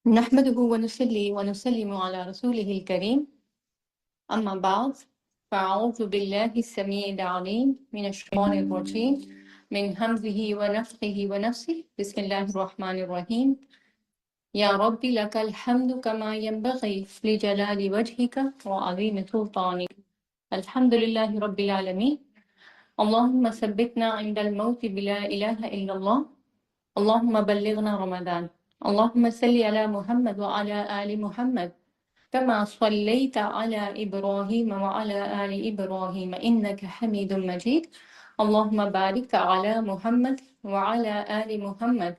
نحمده ونصلي ونسلم على رسوله الكريم أما بعد فأعوذ بالله السميع العليم من الشيطان الرجيم من همزه ونفخه ونفسه بسم الله الرحمن الرحيم يا رب لك الحمد كما ينبغي لجلال وجهك وعظيم سلطانك الحمد لله رب العالمين اللهم ثبتنا عند الموت بلا إله إلا الله اللهم بلغنا رمضان اللهم صل على محمد وعلى آل محمد كما صليت على إبراهيم وعلى آل إبراهيم إنك حميد مجيد اللهم بارك على محمد وعلى آل محمد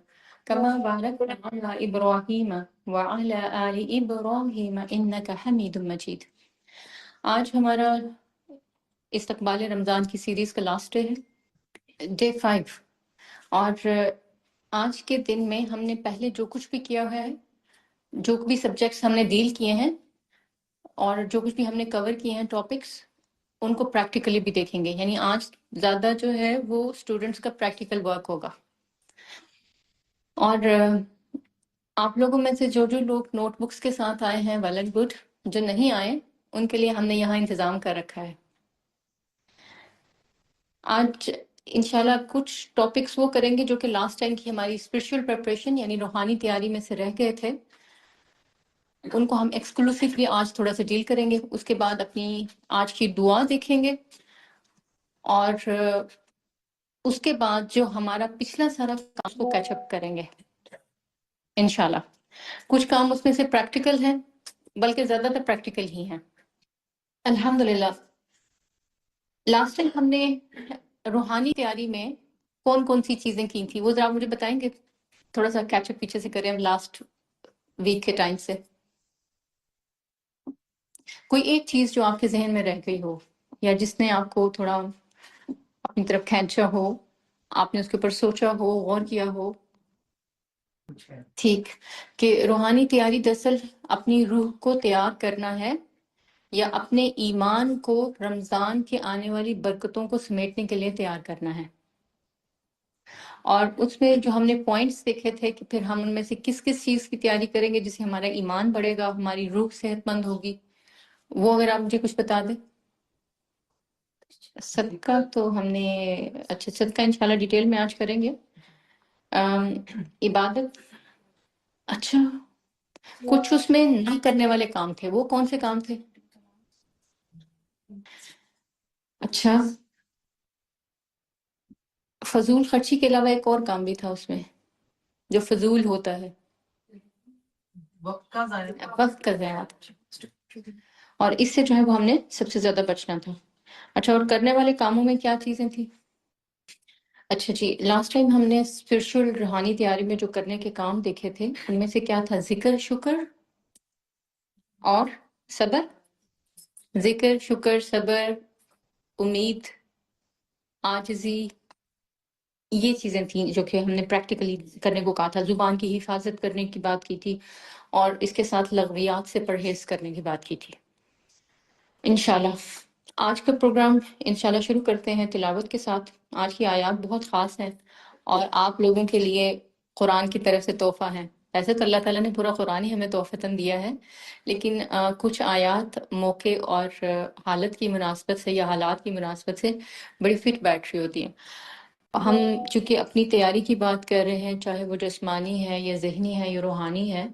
كما باركت على إبراهيم وعلى آل إبراهيم إنك حميد مجيد. آج ہمارا استقبال رمضان کی سیریز کا لاسٹ ڈے ہے، ڈے 5، اور آج کے دن میں ہم نے پہلے جو کچھ بھی کیا ہے، جو بھی سبجیکٹس ہم نے ڈیل کیے ہیں اور جو کچھ بھی ہم نے کور کیے ہیں ٹاپکس، ان کو پریکٹیکلی بھی دیکھیں گے. یعنی آج زیادہ جو ہے وہ اسٹوڈنٹس کا پریکٹیکل ورک ہوگا. اور آپ لوگوں میں سے جو لوگ نوٹ بکس کے ساتھ آئے ہیں ویل اینڈ گڈ، جو نہیں آئے ان کے لیے ہم نے یہاں انتظام کر رکھا ہے. آج انشاءاللہ کچھ ٹاپکس وہ کریں گے جو کہ لاسٹ ٹائم کی ہماری اسپرچول پریپریشن یعنی روحانی تیاری میں سے رہ گئے تھے، ان کو ہم ایکسکلوسیولی آج تھوڑا سا ڈیل کریں گے. اس کے بعد اپنی آج کی دعا دیکھیں گے، اور اس کے بعد جو ہمارا پچھلا سارا کام کو کیچ اپ کریں گے انشاءاللہ. کچھ کام اس میں سے پریکٹیکل ہیں، بلکہ زیادہ تر پریکٹیکل ہی ہیں الحمدللہ. لاسٹ ٹائم ہم نے روحانی تیاری میں کون کون سی چیزیں کی تھی وہ ذرا مجھے بتائیں گے؟ تھوڑا سا کیچ اپ پیچھے سے کریں لاسٹ ویک کے ٹائم سے. کوئی ایک چیز جو آپ کے ذہن میں رہ گئی ہو، یا جس نے آپ کو تھوڑا اپنی طرف کھینچا ہو، آپ نے اس کے اوپر سوچا ہو، غور کیا ہو. ٹھیک، کہ روحانی تیاری دراصل اپنی روح کو تیار کرنا ہے، یا اپنے ایمان کو رمضان کے آنے والی برکتوں کو سمیٹنے کے لیے تیار کرنا ہے. اور اس میں جو ہم نے پوائنٹس دیکھے تھے کہ پھر ہم ان میں سے کس کس چیز کی تیاری کریں گے جس سے ہمارا ایمان بڑھے گا، ہماری روح صحت مند ہوگی، وہ اگر آپ مجھے کچھ بتا دیں. صدقہ تو ہم نے، اچھا صدقہ انشاءاللہ ڈیٹیل میں آج کریں گے. عبادت، اچھا کچھ اس میں نہ کرنے والے کام تھے، وہ کون سے کام تھے؟ اچھا، فضول خرچی کے علاوہ ایک اور کام بھی تھا اس میں جو فضول ہوتا ہے، وقت کا ضیاع، اور اس سے جو ہے وہ ہم نے سب سے زیادہ بچنا تھا. اچھا، اور کرنے والے کاموں میں کیا چیزیں تھیں؟ اچھا جی، لاسٹ ٹائم ہم نے اسپرچول روحانی تیاری میں جو کرنے کے کام دیکھے تھے ان میں سے کیا تھا؟ ذکر، شکر اور صبر. ذکر، شکر، صبر، امید، عاجزی، یہ چیزیں تھیں جو کہ ہم نے پریکٹیکلی کرنے کو کہا تھا. زبان کی حفاظت کرنے کی بات کی تھی، اور اس کے ساتھ لغویات سے پرہیز کرنے کی بات کی تھی. انشاءاللہ آج کا پروگرام انشاءاللہ شروع کرتے ہیں تلاوت کے ساتھ. آج کی آیات بہت خاص ہیں اور آپ لوگوں کے لیے قرآن کی طرف سے تحفہ ہیں. ایسے تو اللہ تعالیٰ نے پورا قرآن ہی ہمیں تحفتاً دیا ہے، لیکن کچھ آیات موقع اور حالت کی مناسبت سے یا حالات کی مناسبت سے بڑی فٹ بیٹھ رہی ہوتی ہیں. ہم چونکہ اپنی تیاری کی بات کر رہے ہیں، چاہے وہ جسمانی ہے یا ذہنی ہے یا روحانی ہے،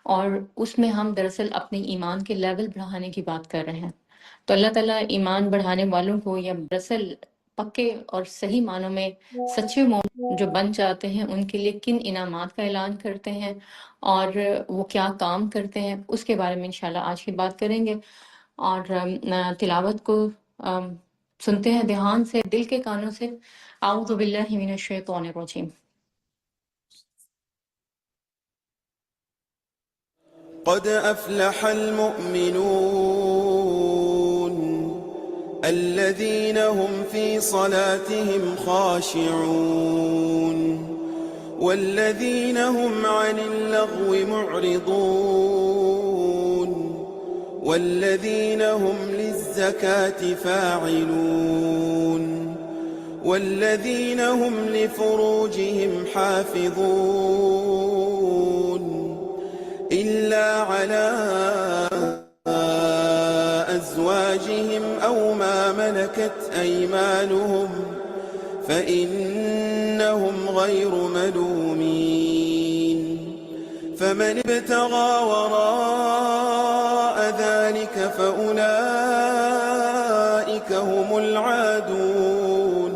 اور اس میں ہم دراصل اپنے ایمان کے لیول بڑھانے کی بات کر رہے ہیں. تو اللہ تعالیٰ ایمان بڑھانے والوں کو، یا دراصل پکے اور صحیح معنوں میں سچے مومن جو بن جاتے ہیں، ان کے لیے کن انعامات کا اعلان کرتے ہیں اور وہ کیا کام کرتے ہیں، اس کے بارے میں انشاءاللہ آج کی بات کریں گے. اور تلاوت کو سنتے ہیں دھیان سے، دل کے کانوں سے. اعوذ باللہ من الشیطان الرجیم. قد أفلح المؤمنون الذين هم في صلاتهم خاشعون والذين هم عن اللغو معرضون والذين هم للزكاة فاعلون والذين هم لفروجهم حافظون إلا على أزواجهم أو ما ملكت أيمانهم فإنهم غير ملومين فمن ابتغى وراء ذلك فأولئك هم العادون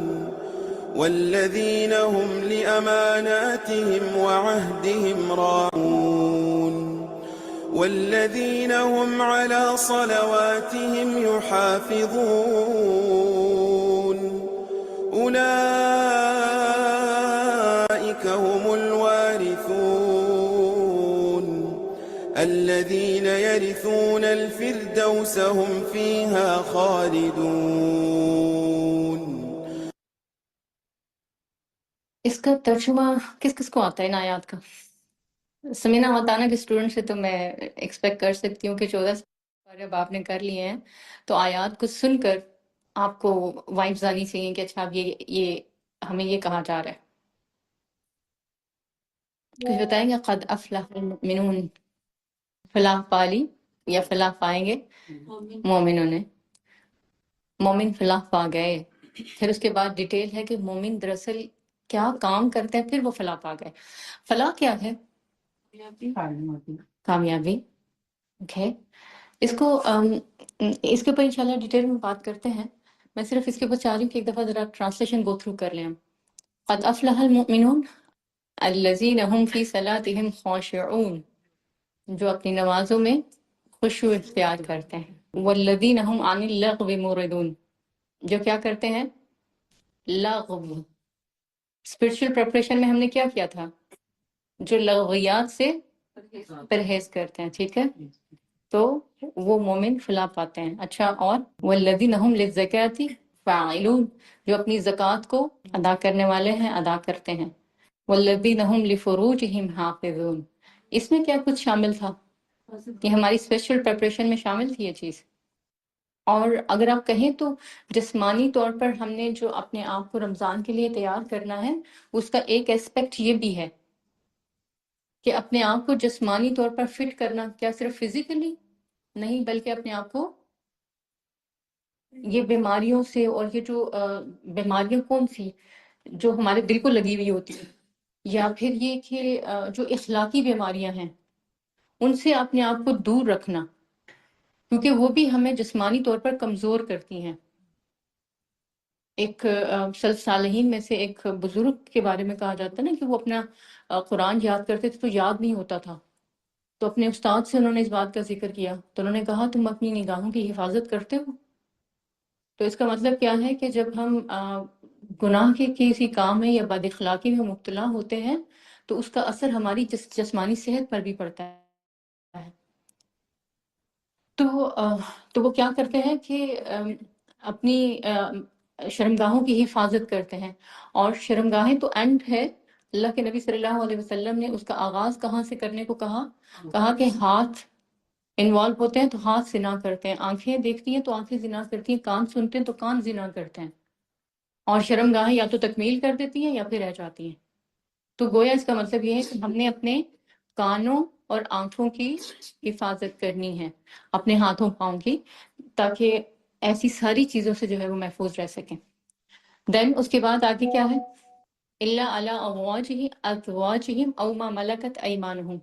والذين هم لأماناتهم وعهدهم راعون والذين هم على صلواتهم يحافظون أولئك هم الوارثون الذين يرثون الفردوس هم فيها خالدون. اس کا ترجمہ کس کس کو آتا ہے ان آیات کا؟ سمینا متانا کے اسٹوڈنٹ سے تو میں ایکسپیکٹ کر سکتی ہوں کہ 14 سال جب آپ نے کر لیے ہیں تو آیات کو سن کر آپ کو وائبز آنی چاہیے کہ اچھا اب یہ ہمیں یہ کہا جا رہا ہے. کچھ بتائیں گے؟ قد افلح المؤمنون، فلاح پالی یا فلاح پائیں گے مومنوں نے، مومن فلاح پا گئے. پھر اس کے بعد ڈیٹیل ہے کہ مومن دراصل کیا کام کرتے ہیں پھر وہ فلاح پا گئے. فلاح کیا ہے؟ کامیابی. اوکے، اس کو اس کے اوپر انشاءاللہ ڈیٹیل میں بات کرتے ہیں. میں صرف اس کے اوپر چاہ رہی ہوں کہ ایک دفعہ ذرا ٹرانسلیشن گو تھرو کر لیں ہم. قد افلح المؤمنون الذین هم فی صلاتهم خاشعون، جو اپنی نمازوں میں خشوع اختیار کرتے ہیں. والذین هم عن اللغو معرضون، جو کیا کرتے ہیں؟ لغو. اسپرچل پریپریشن میں ہم نے کیا کیا تھا؟ جو لغویات سے پرہیز کرتے ہیں. ٹھیک ہے، تو وہ مومن فلاح پاتے ہیں. اچھا، اور والذین هم للزکاۃ فاعلون، جو اپنی زکوٰۃ کو ادا کرنے والے ہیں، ادا کرتے ہیں. والذین هم لفروجهم حافظون، اس میں کیا کچھ شامل تھا؟ یہ ہماری اسپیشل پریپریشن میں شامل تھی یہ چیز. اور اگر آپ کہیں تو جسمانی طور پر ہم نے جو اپنے آپ کو رمضان کے لیے تیار کرنا ہے، اس کا ایک اسپیکٹ یہ بھی ہے کہ اپنے آپ کو جسمانی طور پر فٹ کرنا. کیا صرف فزیکلی نہیں، بلکہ اپنے آپ کو یہ بیماریوں سے، اور یہ جو بیماریاں کون سی جو ہمارے دل کو لگی ہوئی ہوتی ہیں، یا پھر یہ کہ جو اخلاقی بیماریاں ہیں ان سے اپنے آپ کو دور رکھنا، کیونکہ وہ بھی ہمیں جسمانی طور پر کمزور کرتی ہیں. ایک سلف صالحین میں سے ایک بزرگ کے بارے میں کہا جاتا ہے نا کہ وہ اپنا قرآن یاد کرتے تھے تو یاد نہیں ہوتا تھا. تو اپنے استاد سے انہوں نے اس بات کا ذکر کیا تو انہوں نے کہا تم اپنی نگاہوں کی حفاظت کرتے ہو؟ تو اس کا مطلب کیا ہے کہ جب ہم گناہ کے کسی کام میں یا بد اخلاقی میں مبتلا ہوتے ہیں تو اس کا اثر ہماری جسمانی صحت پر بھی پڑتا ہے. تو وہ کیا کرتے ہیں کہ اپنی شرمگاہوں کی حفاظت کرتے ہیں. اور شرمگاہیں تو اینڈ ہے. اللہ کے نبی صلی اللہ علیہ وسلم نے اس کا آغاز کہاں سے کرنے کو کہا کہ ہاتھ انوالو ہوتے ہیں تو ہاتھ زنا کرتے ہیں، آنکھیں دیکھتی ہیں تو آنکھیں زنا کرتی ہیں، کان سنتے ہیں تو کان زنا کرتے ہیں. اور شرمگاہیں یا تو تکمیل کر دیتی ہیں یا پھر رہ جاتی ہیں. تو گویا اس کا مطلب یہ ہے کہ ہم نے اپنے کانوں اور آنکھوں کی حفاظت کرنی ہے، اپنے ہاتھوں پاؤں کی، تاکہ ایسی ساری چیزوں سے جو ہے وہ محفوظ رہ سکیں. دین اس کے بعد آگے کیا ہے؟ الا علی ازواجہم او ما ملکت ایمانہم،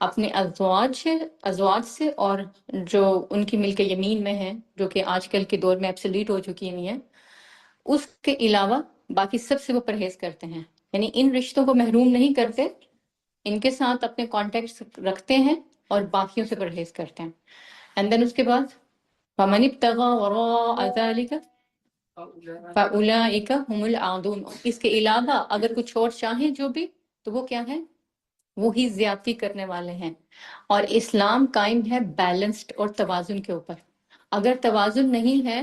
اپنے ازواج سے اور جو ان کی ملک یمین میں ہے، جو کہ آج کل کے دور میں ایبسلیٹ ہو چکی ہوئی ہیں، اس کے علاوہ باقی سب سے وہ پرہیز کرتے ہیں. یعنی ان رشتوں کو محروم نہیں کرتے، ان کے ساتھ اپنے کانٹیکٹ رکھتے ہیں اور باقیوں سے پرہیز کرتے ہیں. اینڈ دین اس کے بعد فَمَنِ ابْتَغَى وَرَاءَ ذَلِكَ فَأُولَئِكَ هُمُ الْعَادُونَ، اس کے علاوہ اگر کچھ اور چاہیں جو بھی، تو وہ کیا ہے؟ وہی زیادتی کرنے والے ہیں. اور اسلام قائم ہے بیلنسڈ اور توازن کے اوپر. اگر توازن نہیں ہے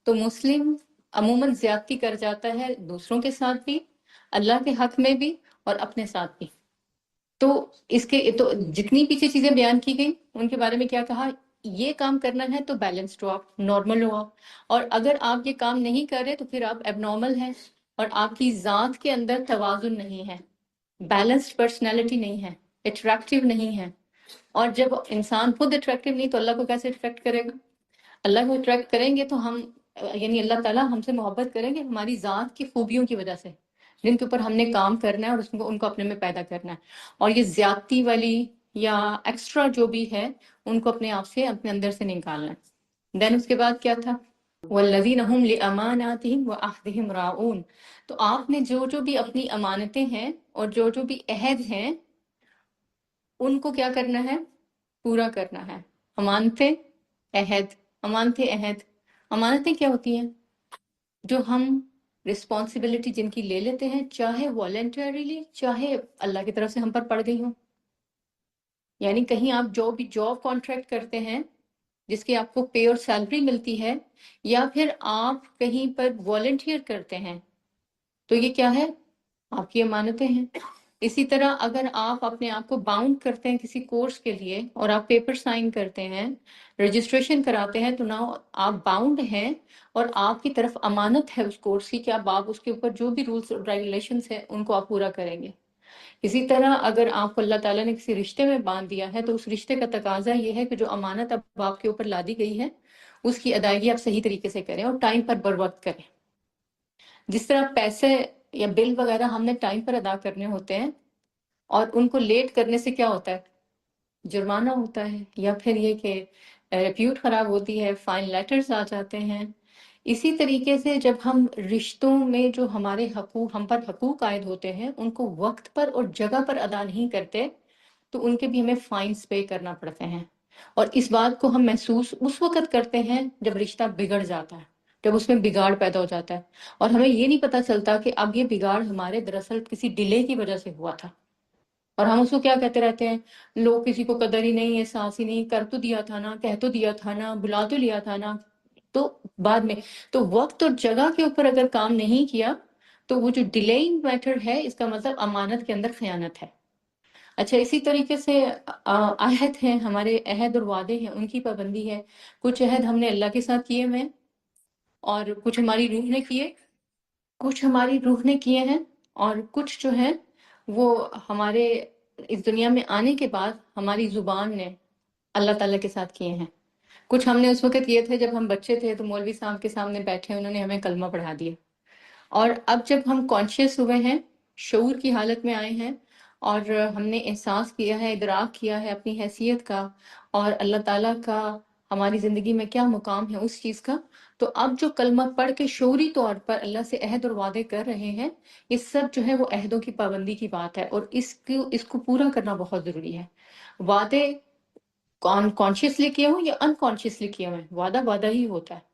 تو مسلم عموماً زیادتی کر جاتا ہے، دوسروں کے ساتھ بھی، اللہ کے حق میں بھی، اور اپنے ساتھ بھی. تو اس کے تو جتنی پیچھے چیزیں بیان کی گئی ان کے بارے میں کیا کہا؟ یہ کام کرنا ہے تو بیلنسڈ ہو، آپ نارمل ہو آپ. اور اگر آپ یہ کام نہیں کر رہے تو پھر آپ ایب نارمل ہیں، اور آپ کی ذات کے اندر توازن نہیں ہے، بیلنسڈ پرسنالٹی نہیں ہے، اٹریکٹیو نہیں ہے. اور جب انسان خود اٹریکٹیو نہیں تو اللہ کو کیسے اٹریکٹ کرے گا؟ اللہ کو اٹریکٹ کریں گے تو ہم یعنی اللہ تعالیٰ ہم سے محبت کریں گے ہماری ذات کی خوبیوں کی وجہ سے، جن کے اوپر ہم نے کام کرنا ہے اور ان کو اپنے میں پیدا کرنا ہے، اور یہ زیادتی والی یا ایکسٹرا جو بھی ہے ان کو اپنے آپ سے اپنے اندر سے نکالنا ہے۔ دین اس کے بعد کیا تھا؟ والذین هم لاماناتہم وعہدہم راعون، تو آپ نے جو جو بھی اپنی امانتیں ہیں اور جو جو بھی عہد ہیں ان کو کیا کرنا ہے؟ پورا کرنا ہے۔ امانتیں، عہد، امانتیں عہد، امانتیں کیا ہوتی ہیں؟ جو ہم رسپانسبلٹی جن کی لے لیتے ہیں، چاہے والنٹریلی چاہے اللہ کی طرف سے ہم پر پڑ گئی ہوں۔ یعنی کہیں آپ جو بھی جاب کانٹریکٹ کرتے ہیں جس کی آپ کو پے اور سیلری ملتی ہے، یا پھر آپ کہیں پر والنٹیئر کرتے ہیں، تو یہ کیا ہے؟ آپ کی امانتیں ہیں۔ اسی طرح اگر آپ اپنے آپ کو باؤنڈ کرتے ہیں کسی کورس کے لیے اور آپ پیپر سائن کرتے ہیں، رجسٹریشن کراتے ہیں، تو نا آپ باؤنڈ ہیں اور آپ کی طرف امانت ہے اس کورس کی کہ آپ اس کے اوپر جو بھی رولس اور ریگولیشنس ہیں ان کو آپ پورا کریں گے۔ اسی طرح اگر آپ کو اللہ تعالیٰ نے کسی رشتے میں باندھ دیا ہے تو اس رشتے کا تقاضا یہ ہے کہ جو امانت اب آپ کے اوپر لادی گئی ہے اس کی ادائیگی آپ صحیح طریقے سے کریں اور ٹائم پر بر وقت کریں۔ جس طرح پیسے یا بل وغیرہ ہم نے ٹائم پر ادا کرنے ہوتے ہیں اور ان کو لیٹ کرنے سے کیا ہوتا ہے؟ جرمانہ ہوتا ہے، یا پھر یہ کہ ریپیوٹ خراب ہوتی ہے، فائن لیٹرز آ جاتے ہیں۔ اسی طریقے سے جب ہم رشتوں میں جو ہمارے حقوق ہم پر حقوق عائد ہوتے ہیں ان کو وقت پر اور جگہ پر ادا نہیں کرتے تو ان کے بھی ہمیں فائنس پے کرنا پڑتے ہیں، اور اس بات کو ہم محسوس اس وقت کرتے ہیں جب رشتہ بگڑ جاتا ہے، جب اس میں بگاڑ پیدا ہو جاتا ہے، اور ہمیں یہ نہیں پتہ چلتا کہ اب یہ بگاڑ ہمارے دراصل کسی ڈیلے کی وجہ سے ہوا تھا، اور ہم اس کو کیا کہتے رہتے ہیں؟ لوگ کسی کو قدر ہی نہیں، احساس ہی نہیں، کر تو دیا تھا نا، کہہ تو دیا تھا نا، بلا تو لیا تھا نا۔ تو بعد میں تو وقت اور جگہ کے اوپر اگر کام نہیں کیا تو وہ جو ڈیلیئنگ میتھڈ ہے اس کا مطلب امانت کے اندر خیانت ہے۔ اچھا، اسی طریقے سے عہد ہیں، ہمارے عہد اور وعدے ہیں، ان کی پابندی ہے۔ کچھ عہد ہم نے اللہ کے ساتھ کیے ہوئے ہیں اور کچھ ہماری روح نے کیے، کچھ ہماری روح نے کیے ہیں، اور کچھ جو ہیں وہ ہمارے اس دنیا میں آنے کے بعد ہماری زبان نے اللہ تعالیٰ کے ساتھ کیے ہیں۔ کچھ ہم نے اس وقت کیے تھے جب ہم بچے تھے، تو مولوی صاحب کے سامنے بیٹھے انہوں نے ہمیں کلمہ پڑھا دیا، اور اب جب ہم کانشیس ہوئے ہیں، شعور کی حالت میں آئے ہیں، اور ہم نے احساس کیا ہے، ادراک کیا ہے اپنی حیثیت کا اور اللہ تعالیٰ کا ہماری زندگی میں کیا مقام ہے اس چیز کا، تو اب جو کلمہ پڑھ کے شعوری طور پر اللہ سے عہد اور وعدے کر رہے ہیں، یہ سب جو ہے وہ عہدوں کی پابندی کی بات ہے، اور اس کو پورا کرنا بہت ضروری ہے۔ وعدے کانشیسلی کیے ہوں یا انکانشیسلی کیے ہوئے، وعدہ وعدہ ہی ہوتا ہے۔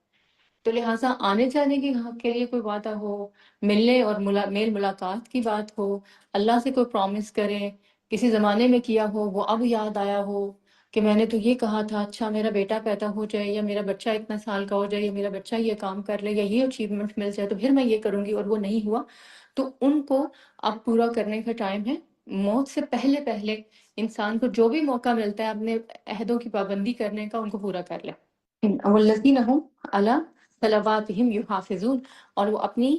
تو لہٰذا آنے جانے کے لیے کوئی وعدہ ہو، ملنے اور میل ملاقات کی بات ہو، اللہ سے کوئی پرومس کریں، کسی زمانے میں کیا ہو وہ اب یاد آیا ہو کہ میں نے تو یہ کہا تھا، اچھا میرا بیٹا پیدا ہو جائے یا میرا بچہ اتنا سال کا ہو جائے یا میرا بچہ یہ کام کر لے یا یہ اچیومنٹ مل جائے تو پھر میں یہ کروں گی، اور وہ نہیں ہوا، تو ان کو اب پورا کرنے کا ٹائم ہے۔ موت سے پہلے پہلے انسان کو جو بھی موقع ملتا ہے اپنے عہدوں کی پابندی کرنے کا، ان کو پورا کر لے۔ والذین هم علی صلواتہم یحافظون، اور وہ اپنی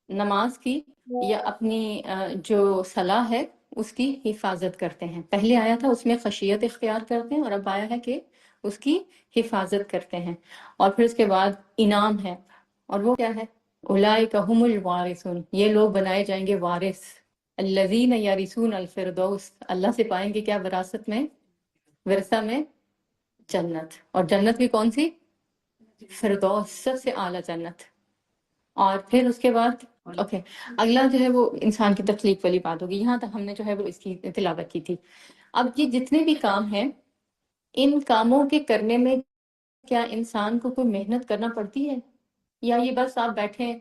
نماز کی یا اپنی جو صلاح ہے اس کی حفاظت کرتے ہیں۔ پہلے آیا تھا اس میں خشیت اختیار کرتے ہیں، اور اب آیا ہے کہ اس کی حفاظت کرتے ہیں، اور پھر اس کے بعد انعام ہے، اور وہ کیا ہے؟ اولئک هم الوارثون، یہ لوگ بنائے جائیں گے وارث، الذین یرثون الفردوس، اللہ سے پائیں گے کیا وراثت میں؟ ورثہ میں جنت، اور جنت بھی کون سی؟ فردوس، سب سے اعلیٰ جنت۔ اور پھر اس کے بعد اگلا جو ہے وہ انسان کی تخلیق والی بات ہوگی، یہاں تک ہم نے جو ہے وہ اس کی تلاوت کی تھی۔ اب یہ جتنے بھی کام ہیں، ان کاموں کے کرنے میں کیا انسان کو کوئی محنت کرنا پڑتی ہے، یا یہ بس آپ بیٹھے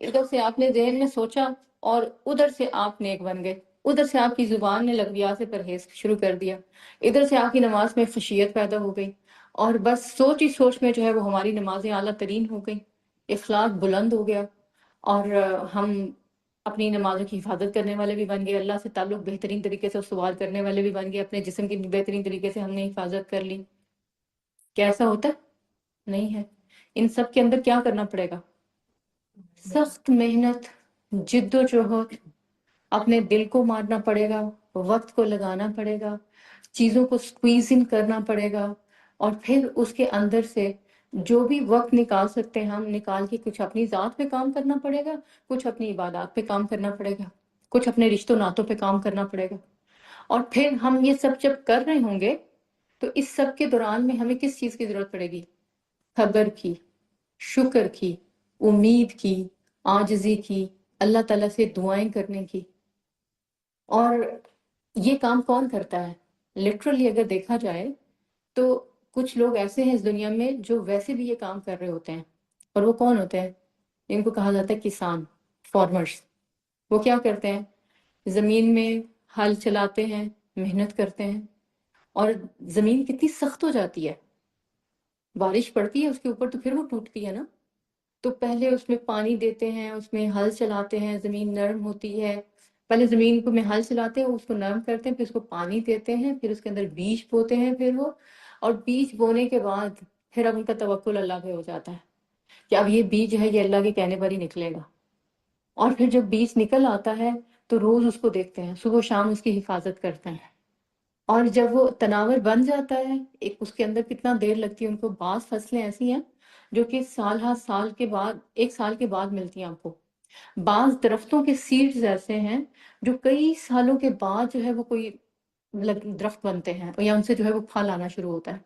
ادھر سے آپ نے ذہن میں سوچا اور ادھر سے آپ نیک بن گئے، ادھر سے آپ کی زبان نے لغویات سے پرہیز شروع کر دیا، ادھر سے آپ کی نماز میں خشیت پیدا ہو گئی، اور بس سوچ ہی سوچ میں جو ہے وہ ہماری نمازیں اعلیٰ ترین ہو گئی، اخلاق بلند ہو گیا، اور ہم اپنی نمازوں کی حفاظت کرنے والے بھی بن گئے، اللہ سے تعلق بہترین طریقے سے استوار کرنے والے بھی بن گئے، اپنے جسم کی بہترین طریقے سے ہم نے حفاظت کر لی۔ کیسا ہوتا ہے؟ نہیں ہے۔ ان سب کے اندر کیا کرنا پڑے گا؟ سخت محنت، جد و جہد، اپنے دل کو مارنا پڑے گا، وقت کو لگانا پڑے گا، چیزوں کو سکویز ان کرنا پڑے گا، اور پھر اس کے اندر سے جو بھی وقت نکال سکتے ہیں ہم نکال کے کچھ اپنی ذات پہ کام کرنا پڑے گا، کچھ اپنی عبادات پہ کام کرنا پڑے گا، کچھ اپنے رشتوں ناتوں پہ کام کرنا پڑے گا. اور پھر ہم یہ سب جب کر رہے ہوں گے تو اس سب کے دوران میں ہمیں کس چیز کی ضرورت پڑے گی؟ صبر کی، شکر کی، امید کی، عاجزی کی، اللہ تعالیٰ سے دعائیں کرنے کی. اور یہ کام کون کرتا ہے؟ لٹرلی اگر دیکھا جائے تو کچھ لوگ ایسے ہیں اس دنیا میں جو ویسے بھی یہ کام کر رہے ہوتے ہیں. اور وہ کون ہوتے ہیں؟ ان کو کہا جاتا ہے کسان، فارمرز. وہ کیا کرتے ہیں؟ زمین میں ہل چلاتے ہیں، محنت کرتے ہیں، اور زمین کتنی سخت ہو جاتی ہے، بارش پڑتی ہے اس کے اوپر تو پھر وہ ٹوٹتی ہے نا. تو پہلے اس میں پانی دیتے ہیں، اس میں ہل چلاتے ہیں، زمین نرم ہوتی ہے. پہلے زمین کو میں ہل چلاتے ہیں، اس کو نرم کرتے ہیں، پھر اس کو پانی دیتے ہیں، پھر اس کے اندر بیج بوتے ہیں. پھر وہ، اور بیج بونے کے بعد پھر اب ان کا توکل اللہ پہ ہو جاتا ہے کہ اب یہ بیج ہے یہ اللہ کے کہنے پر ہی نکلے گا. اور پھر جب بیج نکل آتا ہے تو روز اس کو دیکھتے ہیں، صبح و شام اس کی حفاظت کرتے ہیں. اور جب وہ تناور بن جاتا ہے، ایک اس کے اندر کتنا دیر لگتی ہے ان کو. بعض فصلیں ایسی ہیں جو کہ سال ہر سال کے بعد، 1 سال کے بعد ملتی ہیں آپ کو. بعض درختوں کے سیڈز ایسے ہیں جو کئی سالوں کے بعد جو ہے وہ کوئی درخت بنتے ہیں، یا ان سے جو ہے وہ پھل آنا شروع ہوتا ہے.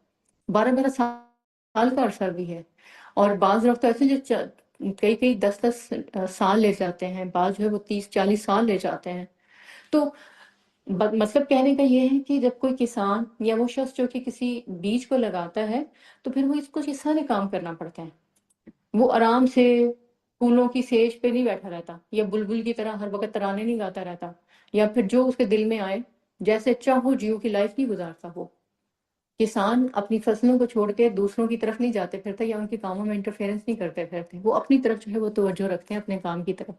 12 12 سال کا عرصہ بھی ہے. اور بعض درخت ایسے جو کئی کئی 10 10 سال لے جاتے ہیں، بعض جو ہے وہ 30 40 سال لے جاتے ہیں. تو مطلب کہنے کا یہ ہے کہ جب کوئی کسان یا وہ شخص جو کہ کسی بیج کو لگاتا ہے تو پھر وہ اس کو یہ سارے کام کرنا پڑتے ہیں. وہ آرام سے پھولوں کی سیج پہ نہیں بیٹھا رہتا، یا بلبل کی طرح ہر وقت ترانے نہیں گاتا رہتا، یا پھر جو اس کے دل میں آئے جیسے چاہو جیو کی لائف نہیں گزارتا. وہ کسان اپنی فصلوں کو چھوڑ کے دوسروں کی طرف نہیں جاتے پھرتے، یا ان کے کاموں میں انٹرفیئرنس نہیں کرتے پھرتے. وہ اپنی طرف جو ہے وہ توجہ رکھتے ہیں اپنے کام کی طرف.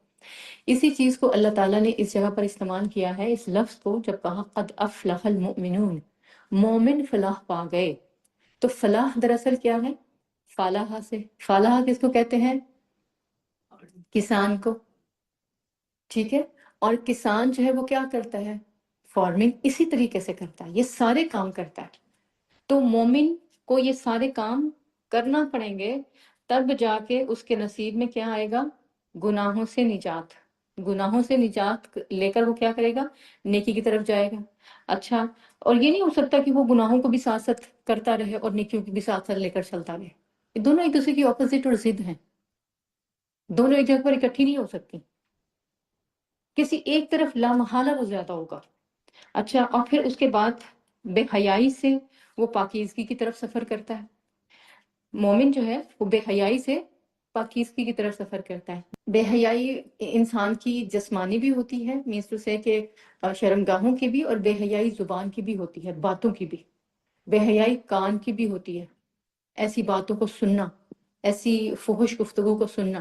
اسی چیز کو اللہ تعالیٰ نے اس جگہ پر استعمال کیا ہے، اس لفظ کو جب کہا قد افلح المؤمنون، مومن فلاح پا گئے. تو فلاح دراصل کیا ہے؟ فلاح سے. فلاح کس کو کہتے ہیں؟ کسان کو. ٹھیک ہے. اور کسان جو ہے وہ کیا کرتا ہے؟ فارمنگ اسی طریقے سے کرتا ہے، یہ سارے کام کرتا ہے. تو مومن کو یہ سارے کام کرنا پڑیں گے، تب جا کے اس کے نصیب میں کیا آئے گا؟ گناہوں سے نجات. گناہوں سے نجات لے کر وہ کیا کرے گا؟ نیکی کی طرف جائے گا. اچھا، اور یہ نہیں ہو سکتا کہ وہ گناہوں کو بھی ساتھ ساتھ کرتا رہے اور نیکیوں کی بھی ساتھ ساتھ لے کر چلتا رہے. یہ دونوں ایک دوسرے کی اپوزٹ اور ضد ہیں، دونوں ایک جگہ پر اکٹھی نہیں ہو سکتی. کسی ایک طرف لامحالہ وہ زیادہ ہوگا. اچھا، اور پھر اس کے بعد بے حیائی سے وہ پاکیزگی کی طرف سفر کرتا ہے. مومن جو ہے وہ بے حیائی سے پاکیزگی کی طرف سفر کرتا ہے. بے حیائی انسان کی جسمانی بھی ہوتی ہے، مینس ٹو سے کہ شرمگاہوں کی بھی، اور بے حیائی زبان کی بھی ہوتی ہے، باتوں کی بھی. بے حیائی کان کی بھی ہوتی ہے، ایسی باتوں کو سننا، ایسی فحش گفتگو کو سننا.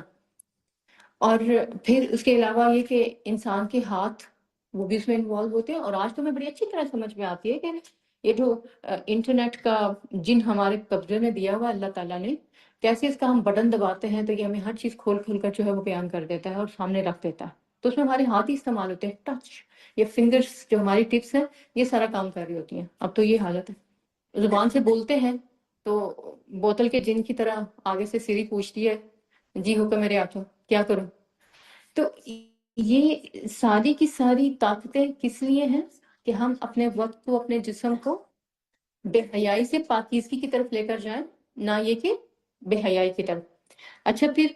اور پھر اس کے علاوہ یہ کہ انسان کے ہاتھ وہ بھی اس میں انوالو ہوتے ہیں. اور آج تو ہمیں بڑی اچھی طرح سمجھ میں آتی ہے کہ یہ جو انٹرنیٹ کا جن ہمارے قبضے میں دیا ہوا اللہ تعالیٰ نے، کیسے اس کا ہم بٹن دباتے ہیں تو یہ ہمیں ہر چیز کھول کھول کر جو ہے وہ بیان کر دیتا ہے اور سامنے رکھ دیتا ہے. تو اس میں ہمارے ہاتھ ہی استعمال ہوتے ہیں، ٹچ یا فنگرز جو ہماری ٹپس ہیں یہ سارا کام کر رہی ہوتی ہیں. اب تو یہ حالت ہے، زبان سے بولتے ہیں تو بوتل کے جن کی طرح آگے سے سیری پوچھتی ہے جی حکم میرے آقا کیا کروں. تو یہ ساری کی ساری طاقتیں کس لیے ہیں؟ کہ ہم اپنے وقت کو، اپنے جسم کو بے حیائی سے پاکیزگی کی طرف لے کر جائیں، نہ یہ کہ بے حیائی کی طرف. اچھا، پھر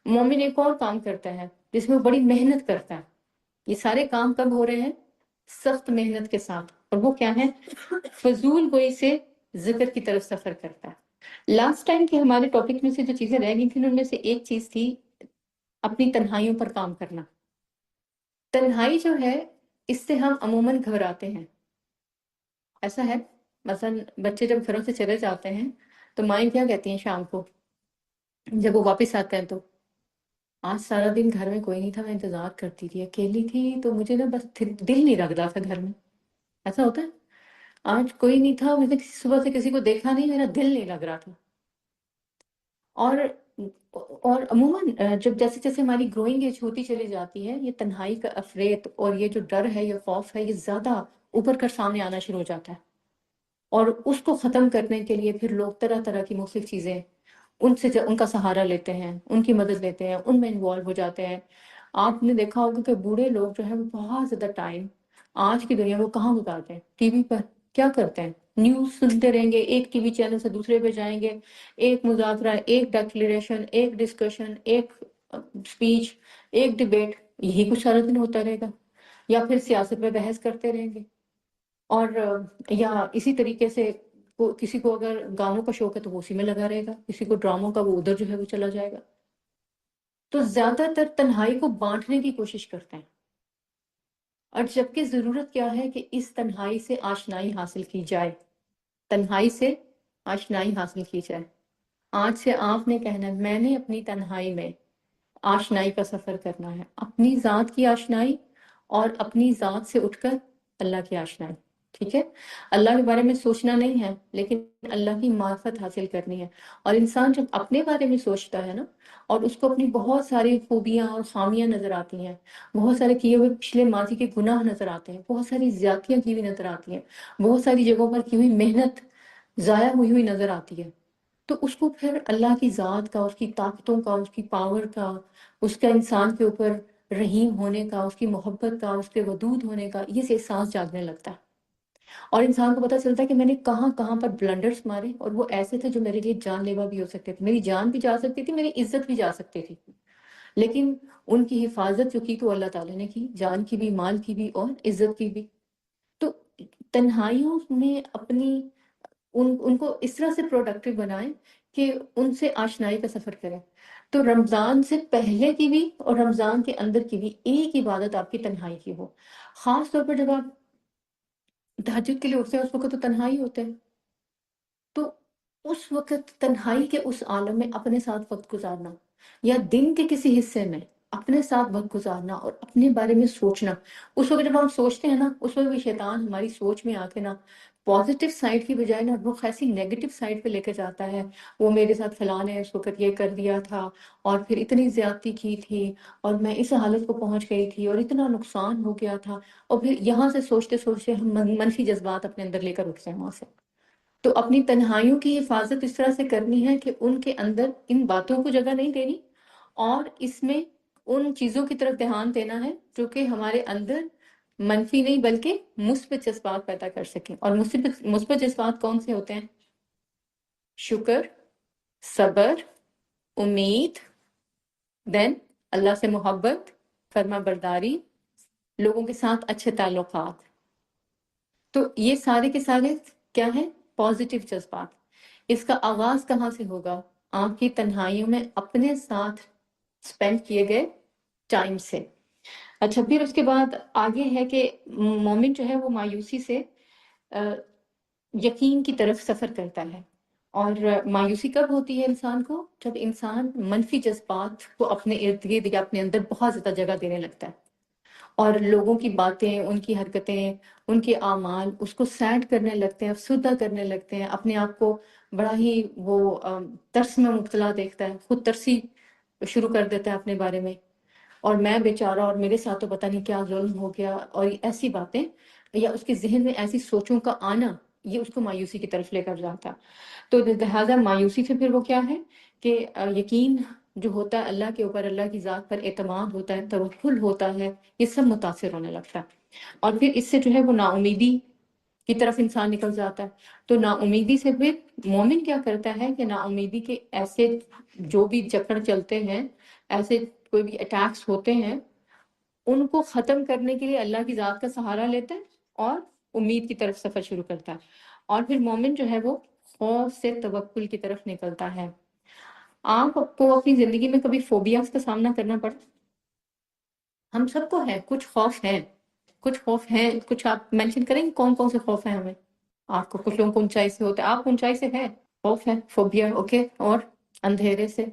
مومن ایک اور کام کرتا ہے جس میں وہ بڑی محنت کرتا ہے. یہ سارے کام کب ہو رہے ہیں؟ سخت محنت کے ساتھ. اور وہ کیا ہے؟ فضول گوئی سے ذکر کی طرف سفر کرتا ہے. لاسٹ ٹائم کے ہمارے ٹاپک میں سے جو چیزیں رہ گئی تھیں ان میں سے ایک چیز تھی اپنی تنہائیوں پر کام کرنا. تنہائی جو ہے اس سے ہم عموماً گھبراتے ہیں. ایسا ہے مثلا بچے جب گھروں سے چلے جاتے ہیں تو مائیں کیا کہتی ہیں شام کو جب وہ واپس آتے ہیں؟ تو آج سارا دن گھر میں کوئی نہیں تھا، میں انتظار کرتی تھی، اکیلی تھی تو مجھے نا بس دل نہیں لگ رہا تھا گھر میں. ایسا ہوتا ہے، آج کوئی نہیں تھا، مجھے صبح سے کسی کو دیکھا نہیں، میرا دل نہیں لگ رہا تھا. اور عموماً جب جیسے جیسے ہماری گروئنگ ایج ہوتی چلی جاتی ہے، یہ تنہائی کا افریت اور یہ جو ڈر ہے، یہ خوف ہے، یہ زیادہ ابھر کر سامنے آنا شروع ہو جاتا ہے. اور اس کو ختم کرنے کے لیے پھر لوگ طرح طرح کی مختلف چیزیں ان کا سہارا لیتے ہیں، ان کی مدد لیتے ہیں، ان میں انوالو ہو جاتے ہیں۔ آپ نے دیکھا ہوگا کہ بوڑھے لوگ جو ہے وہ بہت زیادہ ٹائم آج کی دنیا میں کہاں گزارتے ہیں؟ ٹی وی پر۔ کیا کرتے ہیں؟ نیوز سنتے رہیں گے، ایک ٹی وی چینل سے دوسرے پہ جائیں گے، ایک مذاکرہ، ایک ڈیکلیریشن، ایک ڈسکشن، ایک اسپیچ، ایک ڈبیٹ، یہی کچھ سارا دن ہوتا رہے گا، یا پھر سیاست پہ بحث کرتے رہیں گے، اور یا اسی طریقے سے کسی کو اگر گانوں کا شوق ہے تو وہ اسی میں لگا رہے گا، کسی کو ڈراموں کا، وہ ادھر جو ہے وہ چلا جائے گا۔ تو زیادہ تر تنہائی کو بانٹنے کی کوشش کرتے ہیں، اور جبکہ ضرورت کیا ہے کہ اس تنہائی سے آشنائی حاصل کی جائے، تنہائی سے آشنائی حاصل کی جائے۔ آج سے آپ نے کہنا ہے میں نے اپنی تنہائی میں آشنائی کا سفر کرنا ہے، اپنی ذات کی آشنائی، اور اپنی ذات سے اٹھ کر اللہ کی آشنائی۔ ٹھیک ہے؟ اللہ کے بارے میں سوچنا نہیں ہے، لیکن اللہ کی معرفت حاصل کرنی ہے۔ اور انسان جب اپنے بارے میں سوچتا ہے نا، اور اس کو اپنی بہت ساری خوبیاں اور خامیاں نظر آتی ہیں، بہت سارے کیے ہوئے پچھلے ماضی کے گناہ نظر آتے ہیں، بہت ساری زیادتیاں کی ہوئی نظر آتی ہیں، بہت ساری جگہوں پر کی ہوئی محنت ضائع ہوئی نظر آتی ہے، تو اس کو پھر اللہ کی ذات کا، اس کی طاقتوں کا، اس کی پاور کا، اس کا انسان کے اوپر رحیم ہونے کا، اس کی محبت کا، اس کے ودود ہونے کا، یہ احساس جاگنے لگتا ہے، اور انسان کو پتہ چلتا ہے کہ میں نے کہاں کہاں پر بلنڈرز مارے، اور وہ ایسے تھے جو میرے لیے جان لیوا بھی ہو سکتے تھے، میری جان بھی جا سکتی تھی، میری عزت بھی جا سکتی تھی، لیکن ان کی حفاظت جو کی تو اللہ تعالیٰ نے کی، جان کی بھی، مال کی بھی، اور عزت کی بھی۔ تو تنہائیوں میں اپنی ان کو اس طرح سے پروڈکٹیو بنائیں کہ ان سے آشنائی کا سفر کریں۔ تو رمضان سے پہلے کی بھی اور رمضان کے اندر کی بھی ایک عبادت آپ کی تنہائی کی ہو۔ خاص طور پر جب آپ تہجد کے لیے اٹھتے ہیں، اس وقت تو تنہائی ہوتے ہیں، تو اس وقت تنہائی کے اس عالم میں اپنے ساتھ وقت گزارنا، یا دن کے کسی حصے میں اپنے ساتھ وقت گزارنا اور اپنے بارے میں سوچنا۔ اس وقت جب ہم سوچتے ہیں نا، اس وقت بھی شیطان ہماری سوچ میں آ کے نا پازیٹیو سائڈ کی بجائے نا رخ ایسی نیگیٹو سائڈ پہ لے کے جاتا ہے۔ وہ میرے ساتھ فلاں نے اس وقت یہ کر دیا تھا، اور پھر اتنی زیادتی کی تھی، اور میں اس حالت کو پہنچ گئی تھی، اور اتنا نقصان ہو گیا تھا، اور پھر یہاں سے سوچتے سوچتے ہم منفی جذبات اپنے اندر لے کر اٹھتے ہیں وہاں سے۔ تو اپنی تنہائیوں کی حفاظت اس طرح سے کرنی ہے کہ ان کے اندر ان باتوں کو جگہ نہیں دینی، اور اس میں ان چیزوں کی طرف دھیان دینا ہے جو کہ ہمارے اندر منفی نہیں بلکہ مثبت جذبات پیدا کر سکیں۔ اور مثبت جذبات کون سے ہوتے ہیں؟ شکر، صبر، امید، دین اللہ سے محبت، فرما برداری، لوگوں کے ساتھ اچھے تعلقات۔ تو یہ سارے کے سارے کیا ہیں؟ پازیٹیو جذبات۔ اس کا آغاز کہاں سے ہوگا؟ آپ کی تنہائیوں میں اپنے ساتھ سپینڈ کیے گئے ٹائم سے۔ اچھا، پھر اس کے بعد آگے ہے کہ مومن جو ہے وہ مایوسی سے یقین کی طرف سفر کرتا ہے۔ اور مایوسی کب ہوتی ہے انسان کو؟ جب انسان منفی جذبات کو اپنے ارد گرد یا اپنے اندر بہت زیادہ جگہ دینے لگتا ہے، اور لوگوں کی باتیں، ان کی حرکتیں، ان کے اعمال اس کو سیڈ کرنے لگتے ہیں، افسردہ کرنے لگتے ہیں، اپنے آپ کو بڑا ہی وہ ترس میں مبتلا دیکھتا ہے، خود ترسی شروع کر دیتا ہے اپنے بارے میں، اور میں بیچارہ، اور میرے ساتھ تو پتہ نہیں کیا ظلم ہو گیا، اور ایسی باتیں، یا اس کے ذہن میں ایسی سوچوں کا آنا، یہ اس کو مایوسی کی طرف لے کر جاتا۔ تو لہٰذا مایوسی سے پھر وہ کیا ہے کہ یقین جو ہوتا ہے اللہ کے اوپر، اللہ کی ذات پر اعتماد ہوتا ہے، توکل ہوتا ہے، یہ سب متاثر ہونے لگتا ہے، اور پھر اس سے جو ہے وہ نا امیدی کی طرف انسان نکل جاتا ہے۔ تو نا امیدی سے پھر مومن کیا کرتا ہے کہ نا امیدی کے ایسے جو بھی چکر چلتے ہیں، ایسے کوئی بھی اٹیکس ہوتے ہیں، ان کو ختم کرنے کے لیے اللہ کی ذات کا سہارا لیتا ہے، اور امید کی طرف سفر شروع کرتا ہے، اور پھر مومن جو ہے وہ خوف سے توکل کی طرف نکلتا ہے۔ آپ کو اپنی زندگی میں کبھی فوبیاز کا سامنا کرنا پڑا؟ ہم سب کو ہے، کچھ خوف ہیں، کچھ خوف ہیں، کچھ آپ مینشن کریں گے کون کون سے خوف ہیں ہمیں؟ آپ کو، کچھ لوگوں کو اونچائی سے ہوتا ہے، آپ کو اونچائی سے ہے خوف ہے، فوبیا، اوکے، اور اندھیرے سے،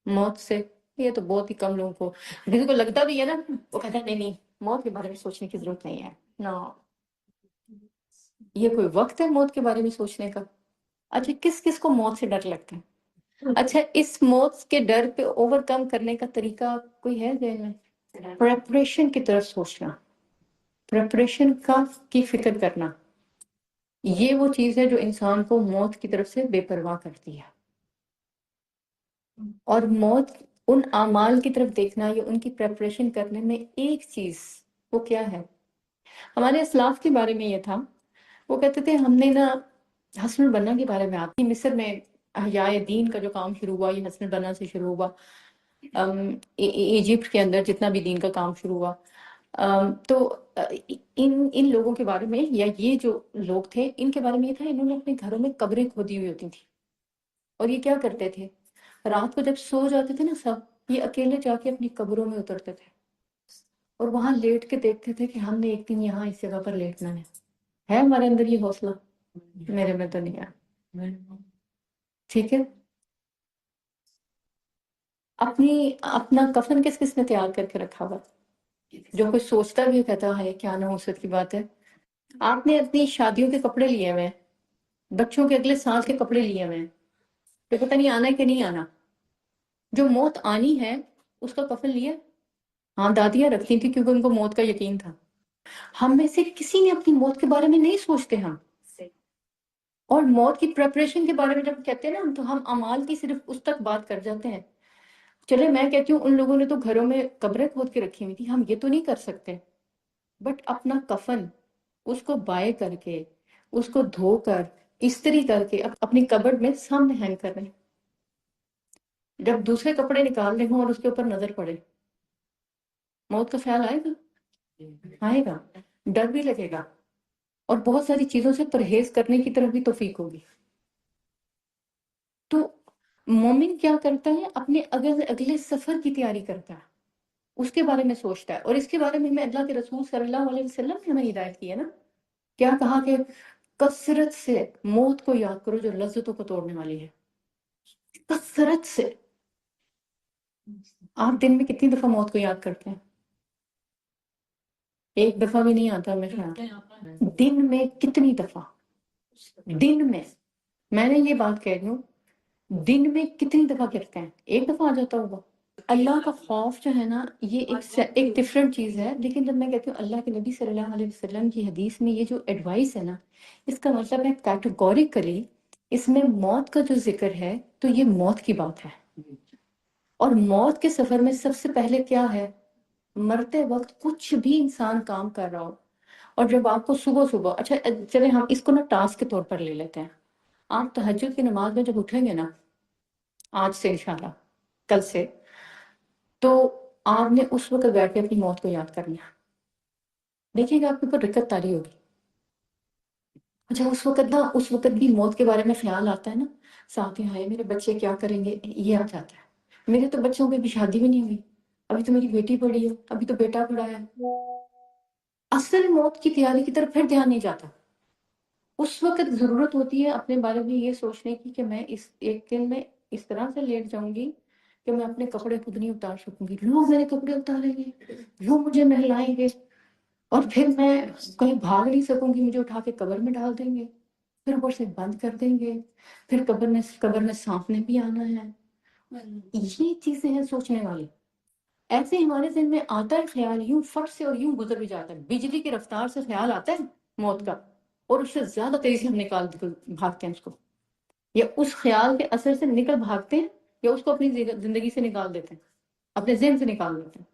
موت سے؟ یہ تو بہت ہی کم لوگوں کو، جن کو لگتا بھی ہے نا، وہ کہتا ہے نہیں نہیں، موت کے بارے میں سوچنے کی ضرورت نہیں ہے، نا، یہ کوئی وقت ہے موت کے بارے میں سوچنے کا؟ اچھا، کس کس کو موت سے ڈر لگتا ہے؟ اچھا، اس موت کے ڈر پہ اوور کم کرنے کا طریقہ کوئی ہے ذہن میں؟ پریپریشن کی طرف سوچنا، پریپریشن کا کی فکر کرنا، یہ وہ چیز ہے جو انسان کو موت کی طرف سے بے پرواہ کرتی ہے. اور موت ان اعمال کی طرف دیکھنا یا ان کی پریپریشن کرنے میں ایک چیز وہ کیا ہے. ہمارے اسلاف کے بارے میں یہ تھا، وہ کہتے تھے ہم نے نا حسن البنا کے بارے میں آتی مصر میں احیاء دین کا جو کام شروع ہوا یہ حسن البنا سے شروع ہوا. ایجپٹ کے اندر جتنا بھی دین کا کام شروع ہوا تو ان لوگوں کے بارے میں یا یہ جو لوگ تھے ان کے بارے میں یہ تھا، انہوں نے اپنے گھروں میں قبریں کھودی ہوئی ہوتی تھیں. اور یہ کیا کرتے تھے، رات کو جب سو جاتے تھے نا سب، یہ اکیلے جا کے اپنی قبروں میں اترتے تھے اور وہاں لیٹ کے دیکھتے تھے کہ ہم نے ایک دن یہاں اس جگہ پر لیٹنا ہے ہمارے اندر یہ حوصلہ؟ میرے میں تو نہیں ہے. ٹھیک ہے، اپنا کفن کس کس نے تیار کر کے رکھا ہوا؟ جو کوئی سوچتا بھی کہتا ہے کیا نحوست کی بات ہے. آپ نے اپنی شادیوں کے کپڑے لیے ہوئے ہیں، بچوں کے اگلے سال کے کپڑے لیے ہوئے ہیں، تو پتہ نہیں آنا ہے کہ نہیں آنا. جو موت آنی ہے اس کا کفن لیا؟ ہاں دادیاں رکھتی تھی کیونکہ ان کو موت کا یقین تھا. ہم میں سے کسی نے اپنی موت کے بارے میں نہیں سوچتے ہم. اور موت کی پریپریشن کے بارے میں جب کہتے ہیں نا تو ہم اعمال کی صرف اس تک بات کر جاتے ہیں. چلے میں کہتی ہوں ان لوگوں نے تو گھروں میں قبریں کھود کے رکھی ہوئی تھی، ہم یہ تو نہیں کر سکتے. بٹ اپنا کفن اس کو بائے کر کے، اس کو دھو کر، استری کر کے اپنی کبرڈ میں سامنے ہینگ کر رہے ہیں. جب دوسرے کپڑے نکال رہے ہوں اور اس کے اوپر نظر پڑے، موت کا خیال آئے گا؟ آئے گا، ڈر بھی لگے گا اور بہت ساری چیزوں سے پرہیز کرنے کی طرف بھی توفیق ہوگی. تو مومن کیا کرتا ہے، اپنے اگلے سفر کی تیاری کرتا ہے، اس کے بارے میں سوچتا ہے. اور اس کے بارے میں ہمیں اللہ کے رسول صلی اللہ علیہ وسلم نے ہمیں ہدایت کی ہے نا. کیا کہا کہ کثرت سے موت کو یاد کرو جو لذتوں کو توڑنے والی ہے. کثرت سے. آپ دن میں کتنی دفعہ موت کو یاد کرتے ہیں؟ ایک دفعہ بھی نہیں آتا ہمیں خیال. دن میں کتنی دفعہ؟ دن میں نے یہ بات کہہ رہی ہوں، دن میں کتنی دفعہ کرتے ہیں؟ ایک دفعہ آ جاتا ہوگا. اللہ کا خوف جو ہے نا یہ ایک ڈفرینٹ چیز ہے. لیکن جب میں کہتی ہوں اللہ کے نبی صلی اللہ علیہ وسلم کی حدیث میں یہ جو ایڈوائس ہے نا، اس کا مطلب ہے کیٹیگوریکلی اس میں موت کا جو ذکر ہے تو یہ موت کی بات ہے. اور موت کے سفر میں سب سے پہلے کیا ہے، مرتے وقت کچھ بھی انسان کام کر رہا ہو اور جب آپ کو صبح اچھا چلے ہم اس کو نا ٹاسک کے طور پر لے لیتے ہیں. آپ تہجد کی نماز میں جب اٹھیں گے نا آج سے انشاءاللہ کل سے، تو آپ نے اس وقت بیٹھ کے اپنی موت کو یاد کرنا. دیکھیے گا آپ کے اوپر رکت تاری ہوگی. اچھا اس وقت بھی موت کے بارے میں خیال آتا ہے نا، ساتھ ہی میرے بچے کیا کریں گے، یہ آ جاتا ہے. میرے تو بچوں کی بھی شادی بھی نہیں ہوئی، ابھی تو میری بیٹی پڑی ہے، ابھی تو بیٹا پڑا ہے. اصل موت کی تیاری کی طرف پھر دھیان نہیں جاتا. اس وقت ضرورت ہوتی ہے اپنے بارے میں یہ سوچنے کی کہ میں اس ایک دن میں اس طرح سے لیٹ جاؤں گی کہ میں اپنے کپڑے خود نہیں اتار سکوں گی، لوگ میرے کپڑے اتاریں گے، لوگ مجھے نہلائیں گے، اور پھر میں کہیں بھاگ نہیں سکوں گی، مجھے اٹھا کے قبر میں ڈال دیں گے، پھر اوپر سے بند کر دیں گے، پھر قبر میں سانپ نے بھی آنا ہے. یہ چیزیں ہیں سوچنے والی. ایسے ہمارے ذہن میں آتا ہے خیال یوں فٹ سے اور یوں گزر بھی جاتا ہے. بجلی کی رفتار سے خیال آتا ہے موت کا اور اس سے زیادہ تیزی ہم بھاگتے ہیں اس کو، یا اس خیال کے اثر سے نکل بھاگتے ہیں، یا اس کو اپنی زندگی سے نکال دیتے ہیں، اپنے ذہن سے نکال دیتے ہیں.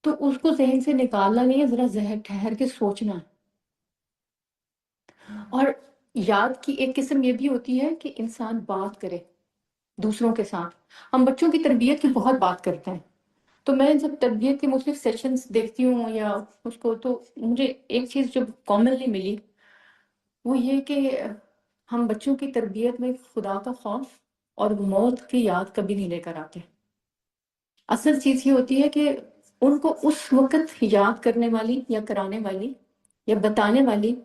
تو اس کو ذہن سے نکالنا نہیں ہے، ذرا ذہن ٹھہر کے سوچنا ہے. اور یاد کی ایک قسم یہ بھی ہوتی ہے کہ انسان بات کرے دوسروں کے ساتھ. ہم بچوں کی تربیت کی بہت بات کرتے ہیں، تو میں جب تربیت کے مختلف سیشنز دیکھتی ہوں یا اس کو، تو مجھے ایک چیز جو کامنلی ملی وہ یہ کہ ہم بچوں کی تربیت میں خدا کا خوف اور موت کی یاد کبھی نہیں لے کر آتے. اصل چیز یہ ہوتی ہے کہ ان کو اس وقت یاد کرنے والی یا کرانے والی یا بتانے والی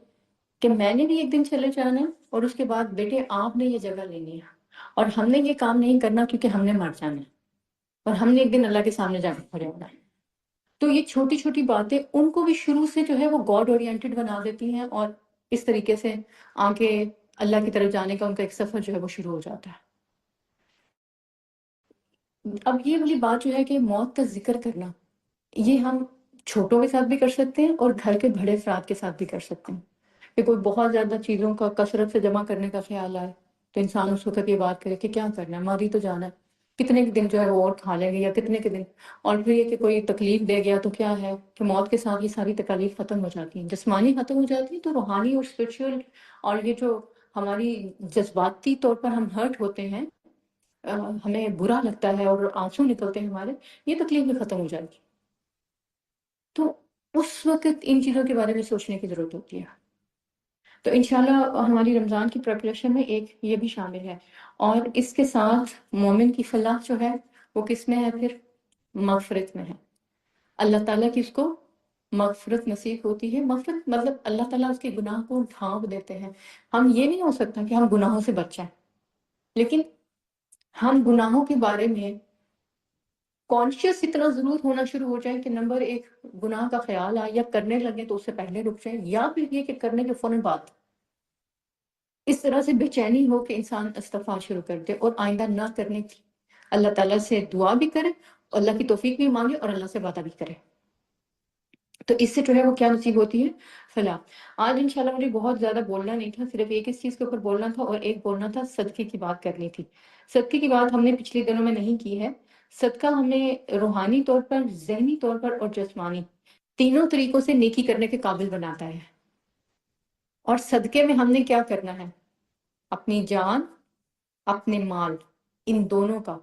کہ میں نے بھی ایک دن چلے جانا ہے، اور اس کے بعد بیٹے آپ نے یہ جگہ لینی ہے اور ہم نے یہ کام نہیں کرنا کیونکہ ہم نے مر جانا ہے اور ہم نے ایک دن اللہ کے سامنے جا کے کھڑے ہونا ہے. تو یہ چھوٹی چھوٹی باتیں ان کو بھی شروع سے جو ہے وہ گاڈ اورینٹڈ بنا دیتی ہیں، اور اس طریقے سے آگے اللہ کی طرف جانے کا ان کا ایک سفر جو ہے وہ شروع ہو جاتا ہے. اب یہ والی بات جو ہے کہ موت کا ذکر کرنا، یہ ہم چھوٹوں کے ساتھ بھی کر سکتے ہیں اور گھر کے بڑے افراد کے ساتھ بھی کر سکتے ہیں. کہ کوئی بہت زیادہ چیزوں کا کثرت سے جمع کرنے کا خیال آئے تو انسان اس وقت یہ بات کرے کہ کیا کرنا ہے، مر ہی تو جانا ہے، کتنے کے دن جو ہے وہ اور کھا لیں گے یا کتنے کے دن. اور پھر یہ کہ کوئی تکلیف دے گیا تو کیا ہے کہ موت کے ساتھ یہ ساری تکالیف ختم ہو جاتی ہیں، جسمانی ختم ہو جاتی ہیں، تو روحانی اور اسپرچل اور یہ جو ہماری جذباتی طور پر ہم ہرٹ ہوتے ہیں، ہمیں برا لگتا ہے اور آنسو نکلتے ہیں ہمارے، یہ تکلیف بھی ختم ہو جائے گی. تو اس وقت ان چیزوں کے بارے میں سوچنے کی ضرورت ہوتی ہے. تو انشاءاللہ ہماری رمضان کی پریپریشن میں ایک یہ بھی شامل ہے، اور اس کے ساتھ مومن کی فلاح جو ہے وہ کس میں ہے؟ پھر مغفرت میں ہے. اللہ تعالیٰ کی اس کو مغفرت نصیب ہوتی ہے. مغفرت مطلب اللہ تعالیٰ اس کے گناہ کو ڈھانپ دیتے ہیں. ہم یہ نہیں ہو سکتا کہ ہم گناہوں سے بچ جائیں، لیکن ہم گناہوں کے بارے میں کانشیس اتنا ضرور ہونا شروع ہو جائے کہ نمبر ایک گناہ کا خیال آئے یا کرنے لگے تو اس سے پہلے رک جائیں، یا پھر یہ کہ کرنے کے فوراً بعد اس طرح سے بے چینی ہو کہ انسان استغفار شروع کر دے اور آئندہ نہ کرنے کی اللہ تعالیٰ سے دعا بھی کرے، اللہ کی توفیق بھی مانگے اور اللہ سے وعدہ بھی کرے. تو اس سے جو ہے وہ کیا نصیب ہوتی ہے؟ فلاح. آج انشاءاللہ مجھے بہت زیادہ بولنا نہیں تھا، صرف ایک اس چیز کے اوپر بولنا تھا اور ایک بولنا تھا صدقے کی بات کرنی تھی. صدقے کی بات ہم نے پچھلے دنوں میں نہیں کی ہے. صدقہ ہمیں روحانی طور پر، ذہنی طور پر اور جسمانی تینوں طریقوں سے نیکی کرنے کے قابل بناتا ہے. اور صدقے میں ہم نے کیا کرنا ہے؟ اپنی جان، اپنے مال، ان دونوں کا،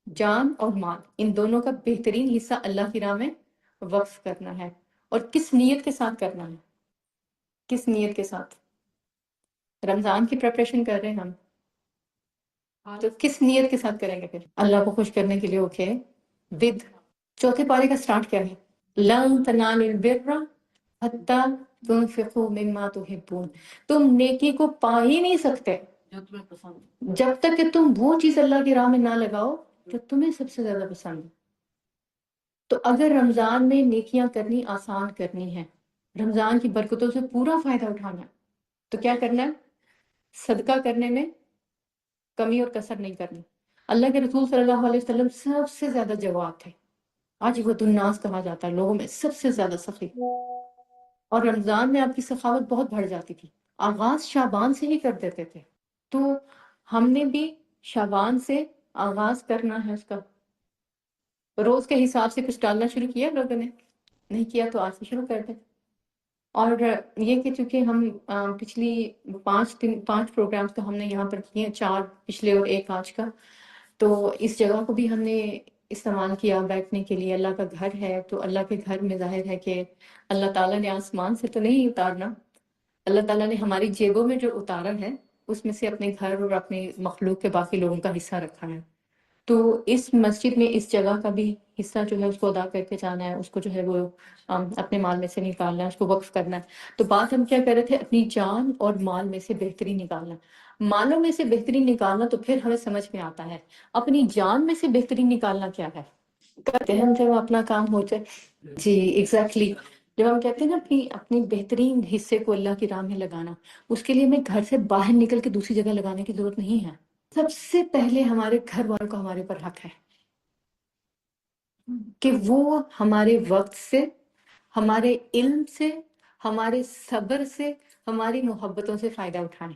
جان اور مال ان دونوں کا بہترین حصہ اللہ کی راہ میں وقف کرنا ہے. اور کس نیت کے ساتھ کرنا ہے؟ کس نیت کے ساتھ؟ رمضان کی پریپریشن کر رہے ہیں ہم، تو کس نیت کے ساتھ کریں گے؟ پھر اللہ کو خوش کرنے کے لیے. اوکے، ود چوتھے پارے کا سٹارٹ کیا ہے؟ لن تنالوا البر حتی تنفقوا مما تحبون. تم نیکی کو پا ہی نہیں سکتے جب تک کہ تم وہ چیز اللہ کی راہ میں نہ لگاؤ جو تمہیں سب سے زیادہ پسند ہے. تو اگر رمضان میں نیکیاں کرنی آسان کرنی ہے، رمضان کی برکتوں سے پورا فائدہ اٹھانا ہے، تو کیا کرنا ہے؟ صدقہ کرنے میں کمی اور کسر نہیں کرنی. اللہ کے رسول صلی اللہ علیہ وسلم سب سے زیادہ جواد تھے. آج وہ الناس کہا جاتا ہے، لوگوں میں سب سے زیادہ سخی. اور رمضان میں آپ کی سخاوت بہت بڑھ جاتی تھی. آغاز شعبان سے ہی کر دیتے تھے. تو ہم نے بھی شعبان سے آغاز کرنا ہے اس کا. روز کے حساب سے کچھ ڈالنا شروع کیا لوگوں نے؟ نہیں کیا تو آج سے شروع کر دیں. اور یہ کہ چونکہ ہم پچھلی 5 پروگرامز تو ہم نے یہاں پر کیے ہیں، 4 پچھلے اور 1 آج کا، تو اس جگہ کو بھی ہم نے استعمال کیا بیٹھنے کے لیے. اللہ کا گھر ہے تو اللہ کے گھر میں ظاہر ہے کہ اللہ تعالیٰ نے آسمان سے تو نہیں اتارنا، اللہ تعالیٰ نے ہماری جیبوں میں جو اتارا ہے اس میں سے اپنے گھر اور اپنے مخلوق کے باقی لوگوں کا حصہ رکھا ہے. تو اس مسجد میں اس جگہ کا بھی حصہ جو ہے اس کو ادا کر کے جانا ہے، اس کو جو ہے وہ اپنے مال میں سے نکالنا ہے، اس کو وقف کرنا ہے. تو بات ہم کیا کر رہے تھے؟ اپنی جان اور مال میں سے بہترین نکالنا. مالوں میں سے بہترین نکالنا تو پھر ہمیں سمجھ میں آتا ہے. اپنی جان میں سے بہترین نکالنا کیا ہے؟ کرتے ہیں ہم جب اپنا کام ہو جائے. جی ایگزیکٹلی. جب ہم کہتے ہیں نا کہ اپنی بہترین حصے کو اللہ کی راہ میں لگانا، اس کے لیے ہمیں گھر سے باہر نکل کے دوسری جگہ لگانے کی ضرورت نہیں ہے. سب سے پہلے ہمارے گھر والوں کا ہمارے پر حق ہے کہ وہ ہمارے وقت سے، ہمارے علم سے، ہمارے صبر سے، ہماری محبتوں سے فائدہ اٹھائیں.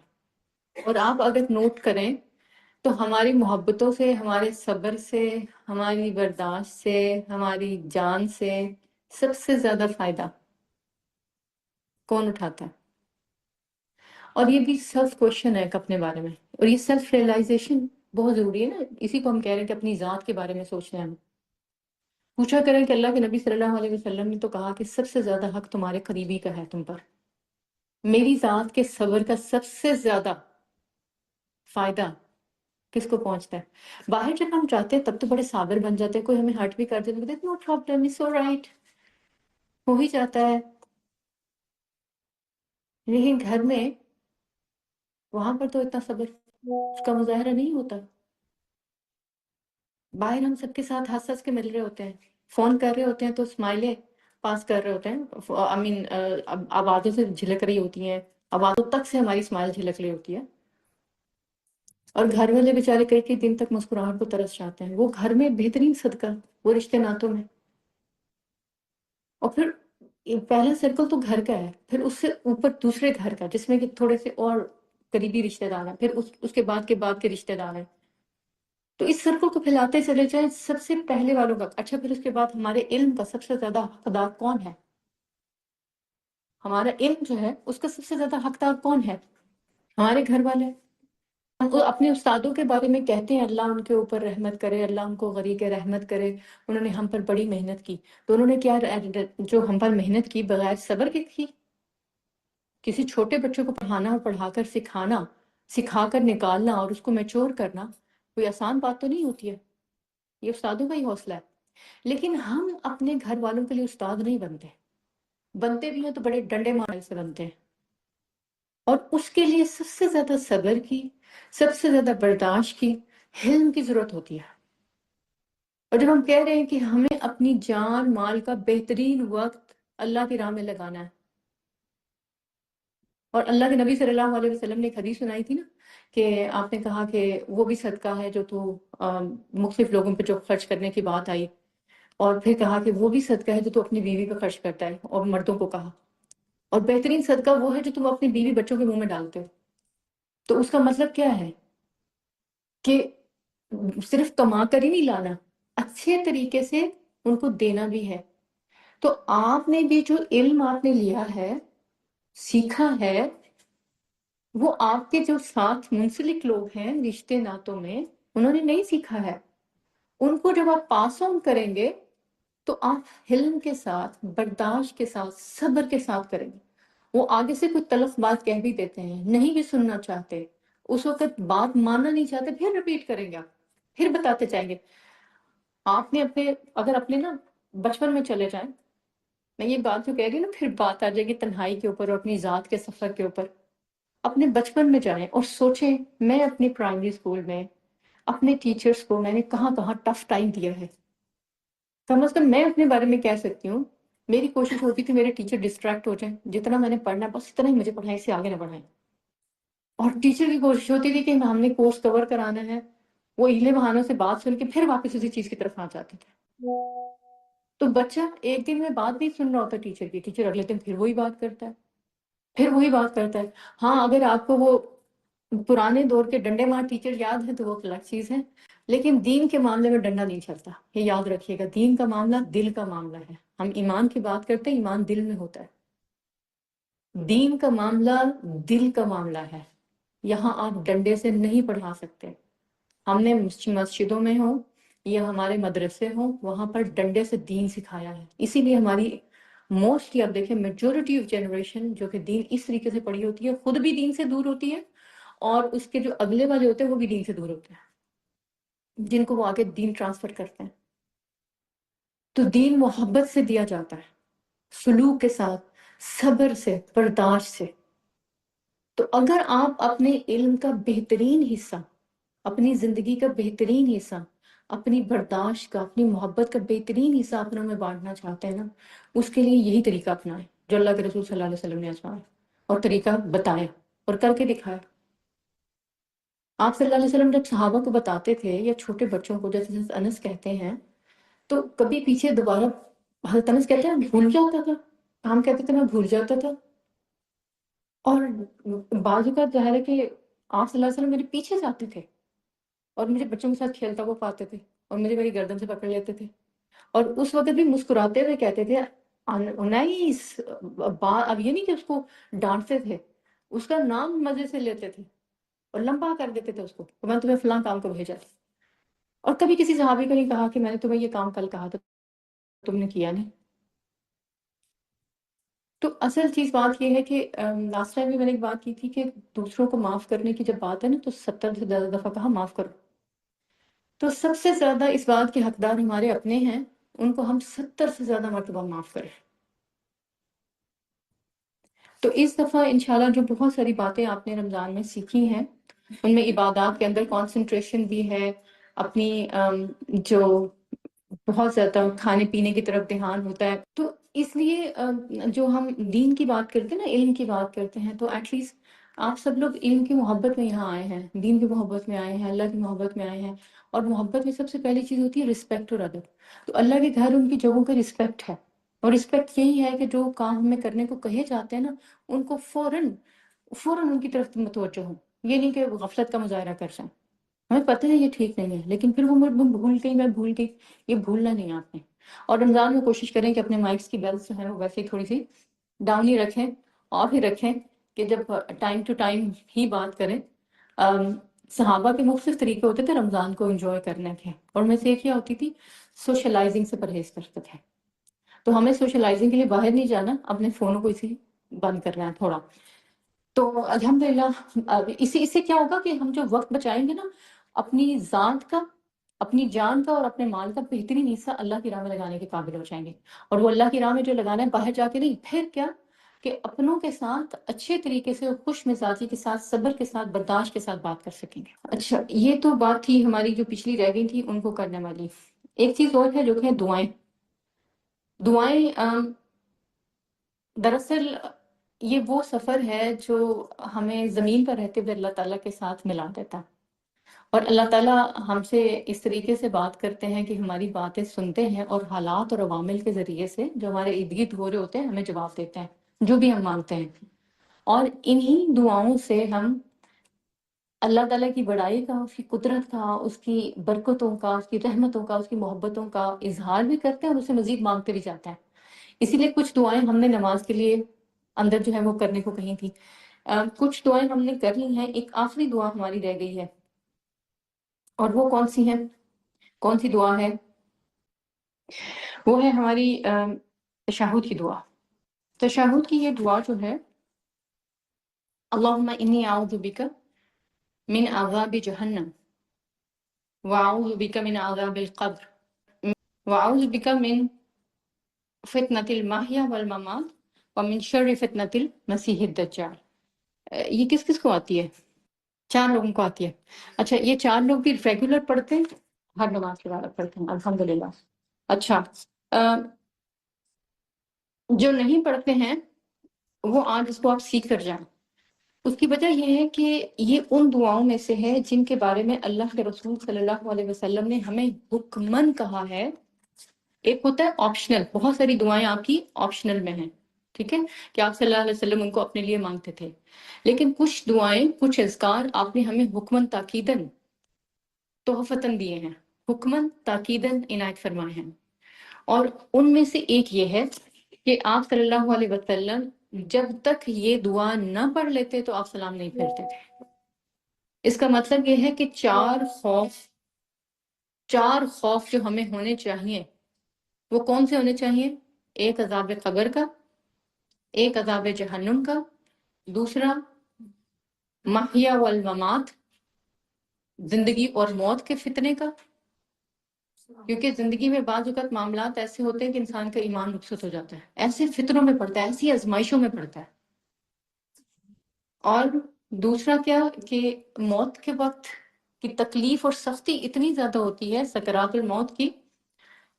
اور آپ اگر نوٹ کریں تو ہماری محبتوں سے، ہمارے صبر سے، ہماری برداشت سے، ہماری جان سے سب سے زیادہ فائدہ کون اٹھاتا ہے؟ اور یہ بھی سیلف کوشچن ہے ایک اپنے بارے میں، اور یہ سیلف ریئلائزیشن بہت ضروری ہے نا. اسی کو ہم کہہ رہے ہیں کہ اپنی ذات کے بارے میں سوچنا ہے. پوچھا کریں کہ اللہ کے نبی صلی اللہ علیہ وسلم نے تو کہا کہ سب سے زیادہ حق تمہارے قریبی کا ہے تم پر. میری ذات کے صبر کا سب سے زیادہ فائدہ کس کو پہنچتا ہے؟ باہر جب ہم جاتے ہیں تب تو بڑے صابر بن جاتے ہیں، کوئی ہمیں ہرٹ بھی کر دیتے نو پرابلم، اٹس آلرائٹ، ہو ہی جاتا ہے. لیکن گھر میں وہاں پر تو اتنا صبر اس کا مظاہرہ نہیں ہوتا. باہر ہم سب کے ساتھ ہنس ہنس کے مل رہے ہوتے ہیں، فون کر رہے ہوتے ہیں تو اسمائلیں پاس کر رہے ہوتے ہیں، آئی مین آوازوں سے جھلک رہی ہوتی ہیں، آوازوں تک سے ہماری اسمائل جھلک رہی ہوتی ہے. اور گھر والے بیچارے کئی کئی دن تک مسکراہٹ کو ترس جاتے ہیں. وہ گھر میں بہترین صدقہ، وہ رشتے ناتوں میں. اور پھر پہلا سرکل تو گھر کا ہے، پھر اس سے اوپر دوسرے گھر کا جس میں کہ تھوڑے سے اور قریبی رشتہ دار ہیں، پھر اس کے بعد کے رشتہ دار ہیں. تو اس سرکل کو پھیلاتے چلے جائیں سب سے پہلے والوں کا. اچھا پھر اس کے بعد ہمارے علم کا سب سے زیادہ حقدار کون ہے؟ ہمارا علم جو ہے اس کا سب سے زیادہ حقدار کون ہے؟ ہمارے گھر والے. ہم کو اپنے استادوں کے بارے میں کہتے ہیں اللہ ان کے اوپر رحمت کرے، اللہ ان کو غریق رحمت کرے، انہوں نے ہم پر بڑی محنت کی. تو انہوں نے کیا جو ہم پر محنت کی بغیر صبر کے کی؟ کسی چھوٹے بچوں کو پڑھانا اور پڑھا کر سکھانا، سکھا کر نکالنا اور اس کو میچور کرنا کوئی آسان بات تو نہیں ہوتی ہے. یہ استادوں کا ہی حوصلہ ہے. لیکن ہم اپنے گھر والوں کے لیے استاد نہیں بنتے، بنتے بھی ہیں تو بڑے ڈنڈے مارے سے بنتے ہیں. اور اس کے لیے سب سے زیادہ صبر کی، سب سے زیادہ برداشت کی، حلم کی ضرورت ہوتی ہے. اور جب ہم کہہ رہے ہیں کہ ہمیں اپنی جان مال کا بہترین وقت اللہ کی راہ میں لگانا ہے، اور اللہ کے نبی صلی اللہ علیہ وسلم نے ایک حدیث سنائی تھی نا کہ آپ نے کہا کہ وہ بھی صدقہ ہے جو تو مختلف لوگوں پہ جو خرچ کرنے کی بات آئی، اور پھر کہا کہ وہ بھی صدقہ ہے جو تو اپنی بیوی پہ خرچ کرتا ہے، اور مردوں کو کہا، اور بہترین صدقہ وہ ہے جو تم اپنی بیوی بچوں کے منہ میں ڈالتے ہو. تو اس کا مطلب کیا ہے کہ صرف کما کر ہی نہیں لانا، اچھے طریقے سے ان کو دینا بھی ہے. تو آپ نے بھی جو علم آپ نے لیا ہے، سیکھا ہے، وہ آپ کے جو ساتھ منسلک لوگ ہیں رشتے ناتوں میں، انہوں نے نہیں سیکھا ہے. ان کو جب آپ پاس آن کریں گے تو آپ حلم کے ساتھ، برداشت کے ساتھ، صبر کے ساتھ کریں گے. وہ آگے سے کوئی تلخ بات کہہ بھی دیتے ہیں، نہیں بھی سننا چاہتے، اس وقت بات ماننا نہیں چاہتے، پھر ریپیٹ کریں گے، آپ پھر بتاتے جائیں گے. آپ نے اگر اپنے نا بچپن میں چلے جائیں، میں یہ بات جو کہہ رہی ہوں نا پھر بات آ جائے گی تنہائی کے اوپر اور اپنی ذات کے سفر کے اوپر. اپنے بچپن میں جائیں اور سوچیں میں اپنی پرائمری اسکول میں اپنے ٹیچرز کو میں نے کہاں کہاں ٹف ٹائم دیا ہے. کم از کم میں اپنے بارے میں کہہ سکتی ہوں میری کوشش ہوتی تھی میرے ٹیچر ڈسٹریکٹ ہو جائیں، جتنا میں نے پڑھنا ہے بس اتنا ہی مجھے پڑھائیں، اس سے آگے نہ بڑھائیں. اور ٹیچر کی کوشش ہوتی تھی کہ ہم نے کورس کور کرانا ہے، وہ اگلے بہانوں سے بات سن کے پھر واپس اسی چیز کی طرف آ جاتے تھے. تو بچہ ایک دن میں بات نہیں سن رہا ہوتا ٹیچر کی، ٹیچر اگلے دن پھر وہی بات کرتا ہے، پھر وہی بات کرتا ہے. ہاں اگر آپ کو وہ پرانے دور کے ڈنڈے مار ٹیچر یاد ہے تو وہ الگ چیز ہے، لیکن دین کے معاملے میں ڈنڈا نہیں چلتا. یہ یاد رکھیے گا، دین کا معاملہ دل کا معاملہ ہے. ہم ایمان کی بات کرتے ہیں، ایمان دل میں ہوتا ہے. دین کا معاملہ دل کا معاملہ ہے. یہاں آپ ڈنڈے سے نہیں پڑھا سکتے. ہم نے مسجدوں میں ہوں یا ہمارے مدرسے ہوں، وہاں پر ڈنڈے سے دین سکھایا ہے. اسی لیے ہماری موسٹلی آپ دیکھیں میجورٹی آف جنریشن جو کہ دین اس طریقے سے پڑھی ہوتی ہے، خود بھی دین سے دور ہوتی ہے، اور اس کے جو اگلے والے ہوتے ہیں وہ بھی دین سے دور ہوتے ہیں، جن کو وہ آگے دین ٹرانسفر کرتے ہیں. تو دین محبت سے دیا جاتا ہے، سلوک کے ساتھ، صبر سے، برداشت سے. تو اگر آپ اپنے علم کا بہترین حصہ، اپنی زندگی کا بہترین حصہ، اپنی برداشت کا، اپنی محبت کا بہترین حصہ اپنوں میں بانٹنا چاہتے ہیں نا، اس کے لیے یہی طریقہ اپنائیں جو اللہ کے رسول صلی اللہ علیہ وسلم نے آزمایا اور طریقہ بتایا اور کر کے دکھایا. آپ صلی اللہ علیہ وسلم جب صحابہ کو بتاتے تھے یا چھوٹے بچوں کو، جیسے انس کہتے ہیں، تو کبھی پیچھے دوبارہ حضرت انس کہتے ہیں بھول جاتا تھا. ہم کہتے تھے میں بھول جاتا تھا. اور بعض اوقات ظاہر ہے کہ آپ صلی اللہ علیہ وسلم میرے پیچھے جاتے تھے اور مجھے بچوں کے ساتھ کھیلتا وہ پاتے تھے اور مجھے میری گردن سے پکڑ لیتے تھے، اور اس وقت بھی مسکراتے ہوئے کہتے تھے انیس. اب یہ نہیں کہ اس کو ڈانٹتے تھے، اس کا نام مزے سے لیتے تھے اور لمبا کر دیتے تھے اس کو، تو میں تمہیں فلاں کام کو بھیجا تھا. اور کبھی کسی صحابی کو نہیں کہا کہ میں نے تمہیں یہ کام کل کہا تھا تم نے کیا نہیں. تو اصل چیز بات یہ ہے کہ لاسٹ ٹائم بھی میں نے ایک بات کی تھی کہ دوسروں کو معاف کرنے کی جب بات ہے نا تو 70 سے زیادہ دفعہ کہا معاف کرو. تو سب سے زیادہ اس بات کے حقدار ہمارے اپنے ہیں، ان کو ہم 70 سے زیادہ مرتبہ معاف کریں. تو اس دفعہ انشاءاللہ جو بہت ساری باتیں آپ نے رمضان میں سیکھی ہیں، ان میں عبادات کے اندر کانسنٹریشن بھی ہے، اپنی جو بہت زیادہ کھانے پینے کی طرف دھیان ہوتا ہے. تو اس لیے جو ہم دین کی بات کرتے ہیں نا، علم کی بات کرتے ہیں، تو ایٹ لیسٹ آپ سب لوگ علم کی محبت میں یہاں آئے ہیں، دین کی محبت میں آئے ہیں، اللہ کی محبت میں آئے ہیں. اور محبت میں سب سے پہلی چیز ہوتی ہے رسپیکٹ اور ادب. تو اللہ کے گھر ان کی جگہوں کا رسپیکٹ ہے. اور رسپیکٹ یہی ہے کہ جو کام ہمیں کرنے کو کہے جاتے ہیں نا، ان کو فوراً ان کی طرف متوجہ ہوں، یہ نہیں کہ غفلت کا مظاہرہ کر جائیں۔ ہمیں پتہ ہے یہ ٹھیک نہیں ہے، لیکن پھر وہ میں بھول گئی، یہ بھولنا نہیں ہے آپ نے۔ اور رمضان میں کوشش کریں کہ اپنے مائکس کی بیلز جو ہیں وہ ویسے ہی تھوڑی سی ڈاؤن ہی رکھیں، آف ہی رکھیں، کہ جب ٹائم ٹو ٹائم ہی بات کریں۔ صحابہ کے مختلف طریقے ہوتے تھے رمضان کو انجوائے کرنے کے، اور میں سے ایک یہ ہوتی تھی سوشلائزنگ سے پرہیز کرتے تھے۔ تو ہمیں سوشلائزنگ کے لیے باہر نہیں جانا، اپنے فونوں کو اسی بند کرنا ہے تھوڑا۔ تو الحمدللہ اس سے کیا ہوگا کہ ہم جو وقت بچائیں گے نا، اپنی ذات کا، اپنی جان کا اور اپنے مال کا بہترین حصہ اللہ کی راہ میں لگانے کے قابل ہو جائیں گے۔ اور وہ اللہ کی راہ میں جو لگانا ہے باہر جا کے نہیں، پھر کیا کہ اپنوں کے ساتھ اچھے طریقے سے، خوش مزاجی کے ساتھ، صبر کے ساتھ، برداشت کے ساتھ بات کر سکیں گے۔ اچھا، یہ تو بات تھی ہماری جو پچھلی رہ گئی تھی ان کو کرنے والی۔ ایک چیز اور ہے جو کہ دعائیں۔ دراصل یہ وہ سفر ہے جو ہمیں زمین پر رہتے ہوئے اللہ تعالیٰ کے ساتھ ملا دیتا ہے، اور اللہ تعالیٰ ہم سے اس طریقے سے بات کرتے ہیں کہ ہماری باتیں سنتے ہیں، اور حالات اور عوامل کے ذریعے سے جو ہمارے ارد گرد ہو رہے ہوتے ہیں ہمیں جواب دیتے ہیں جو بھی ہم مانگتے ہیں۔ اور انہی دعاؤں سے ہم اللہ تعالیٰ کی بڑائی کا، اس کی قدرت کا، اس کی برکتوں کا، اس کی رحمتوں کا، اس کی محبتوں کا اظہار بھی کرتے ہیں، اور اسے مزید مانگتے بھی جاتے ہیں۔ اسی لیے کچھ دعائیں ہم نے نماز کے لیے اندر جو ہے وہ کرنے کو کہی تھی، کچھ دعائیں ہم نے کر لی ہیں، ایک آخری دعا ہماری رہ گئی ہے، اور وہ کون سی ہے؟ کون سی دعا ہے؟ وہ ہے ہماری تشہد کی دعا۔ تشہد کی یہ دعا جو ہے، اللہم انی اعوذ بک من عذاب جہنم، واعوذ بک من عذاب القبر، واعوذ بک من فتنة المحیا والممات ومن شر فتنة المسیح الدجال۔ یہ کس کس کو آتی ہے؟ 4 لوگوں کو آتی ہے۔ اچھا، یہ 4 لوگ بھی ریگولر پڑھتے ہیں؟ ہر نماز کے بعد پڑھتے ہیں، الحمدللہ۔ اچھا، جو نہیں پڑھتے ہیں وہ آج اس کو آپ سیکھ کر جائیں۔ اس کی وجہ یہ ہے کہ یہ ان دعاؤں میں سے ہے جن کے بارے میں اللہ کے رسول صلی اللہ علیہ وسلم نے ہمیں حکمن کہا ہے۔ ایک ہوتا ہے آپشنل، بہت ساری دعائیں آپ کی آپشنل میں ہیں، ٹھیک ہے، کہ آپ صلی اللہ علیہ وسلم ان کو اپنے لیے مانگتے تھے، لیکن کچھ دعائیں، کچھ اذکار آپ نے ہمیں حکمن تاکیدن تحفتاً دیے ہیں، حکمن تاکیدن عنایت فرمائے ہیں۔ اور ان میں سے ایک یہ ہے کہ آپ صلی اللہ علیہ وسلم جب تک یہ دعا نہ پڑھ لیتے تو آپ سلام نہیں پھیرتے تھے۔ اس کا مطلب یہ ہے کہ 4 خوف جو ہمیں ہونے چاہیے وہ کون سے ہونے چاہیے؟ ایک عذاب قبر کا، ایک عذاب جہنم کا، دوسرا محیا والممات، زندگی اور موت کے فتنے کا، کیونکہ زندگی میں بعض اوقات معاملات ایسے ہوتے ہیں کہ انسان کا ایمان رخصت ہو جاتا ہے، ایسے فتنوں میں پڑتا ہے، ایسی آزمائشوں میں پڑتا ہے۔ اور دوسرا کیا کہ موت کے وقت کی تکلیف اور سختی اتنی زیادہ ہوتی ہے سکرات الموت کی،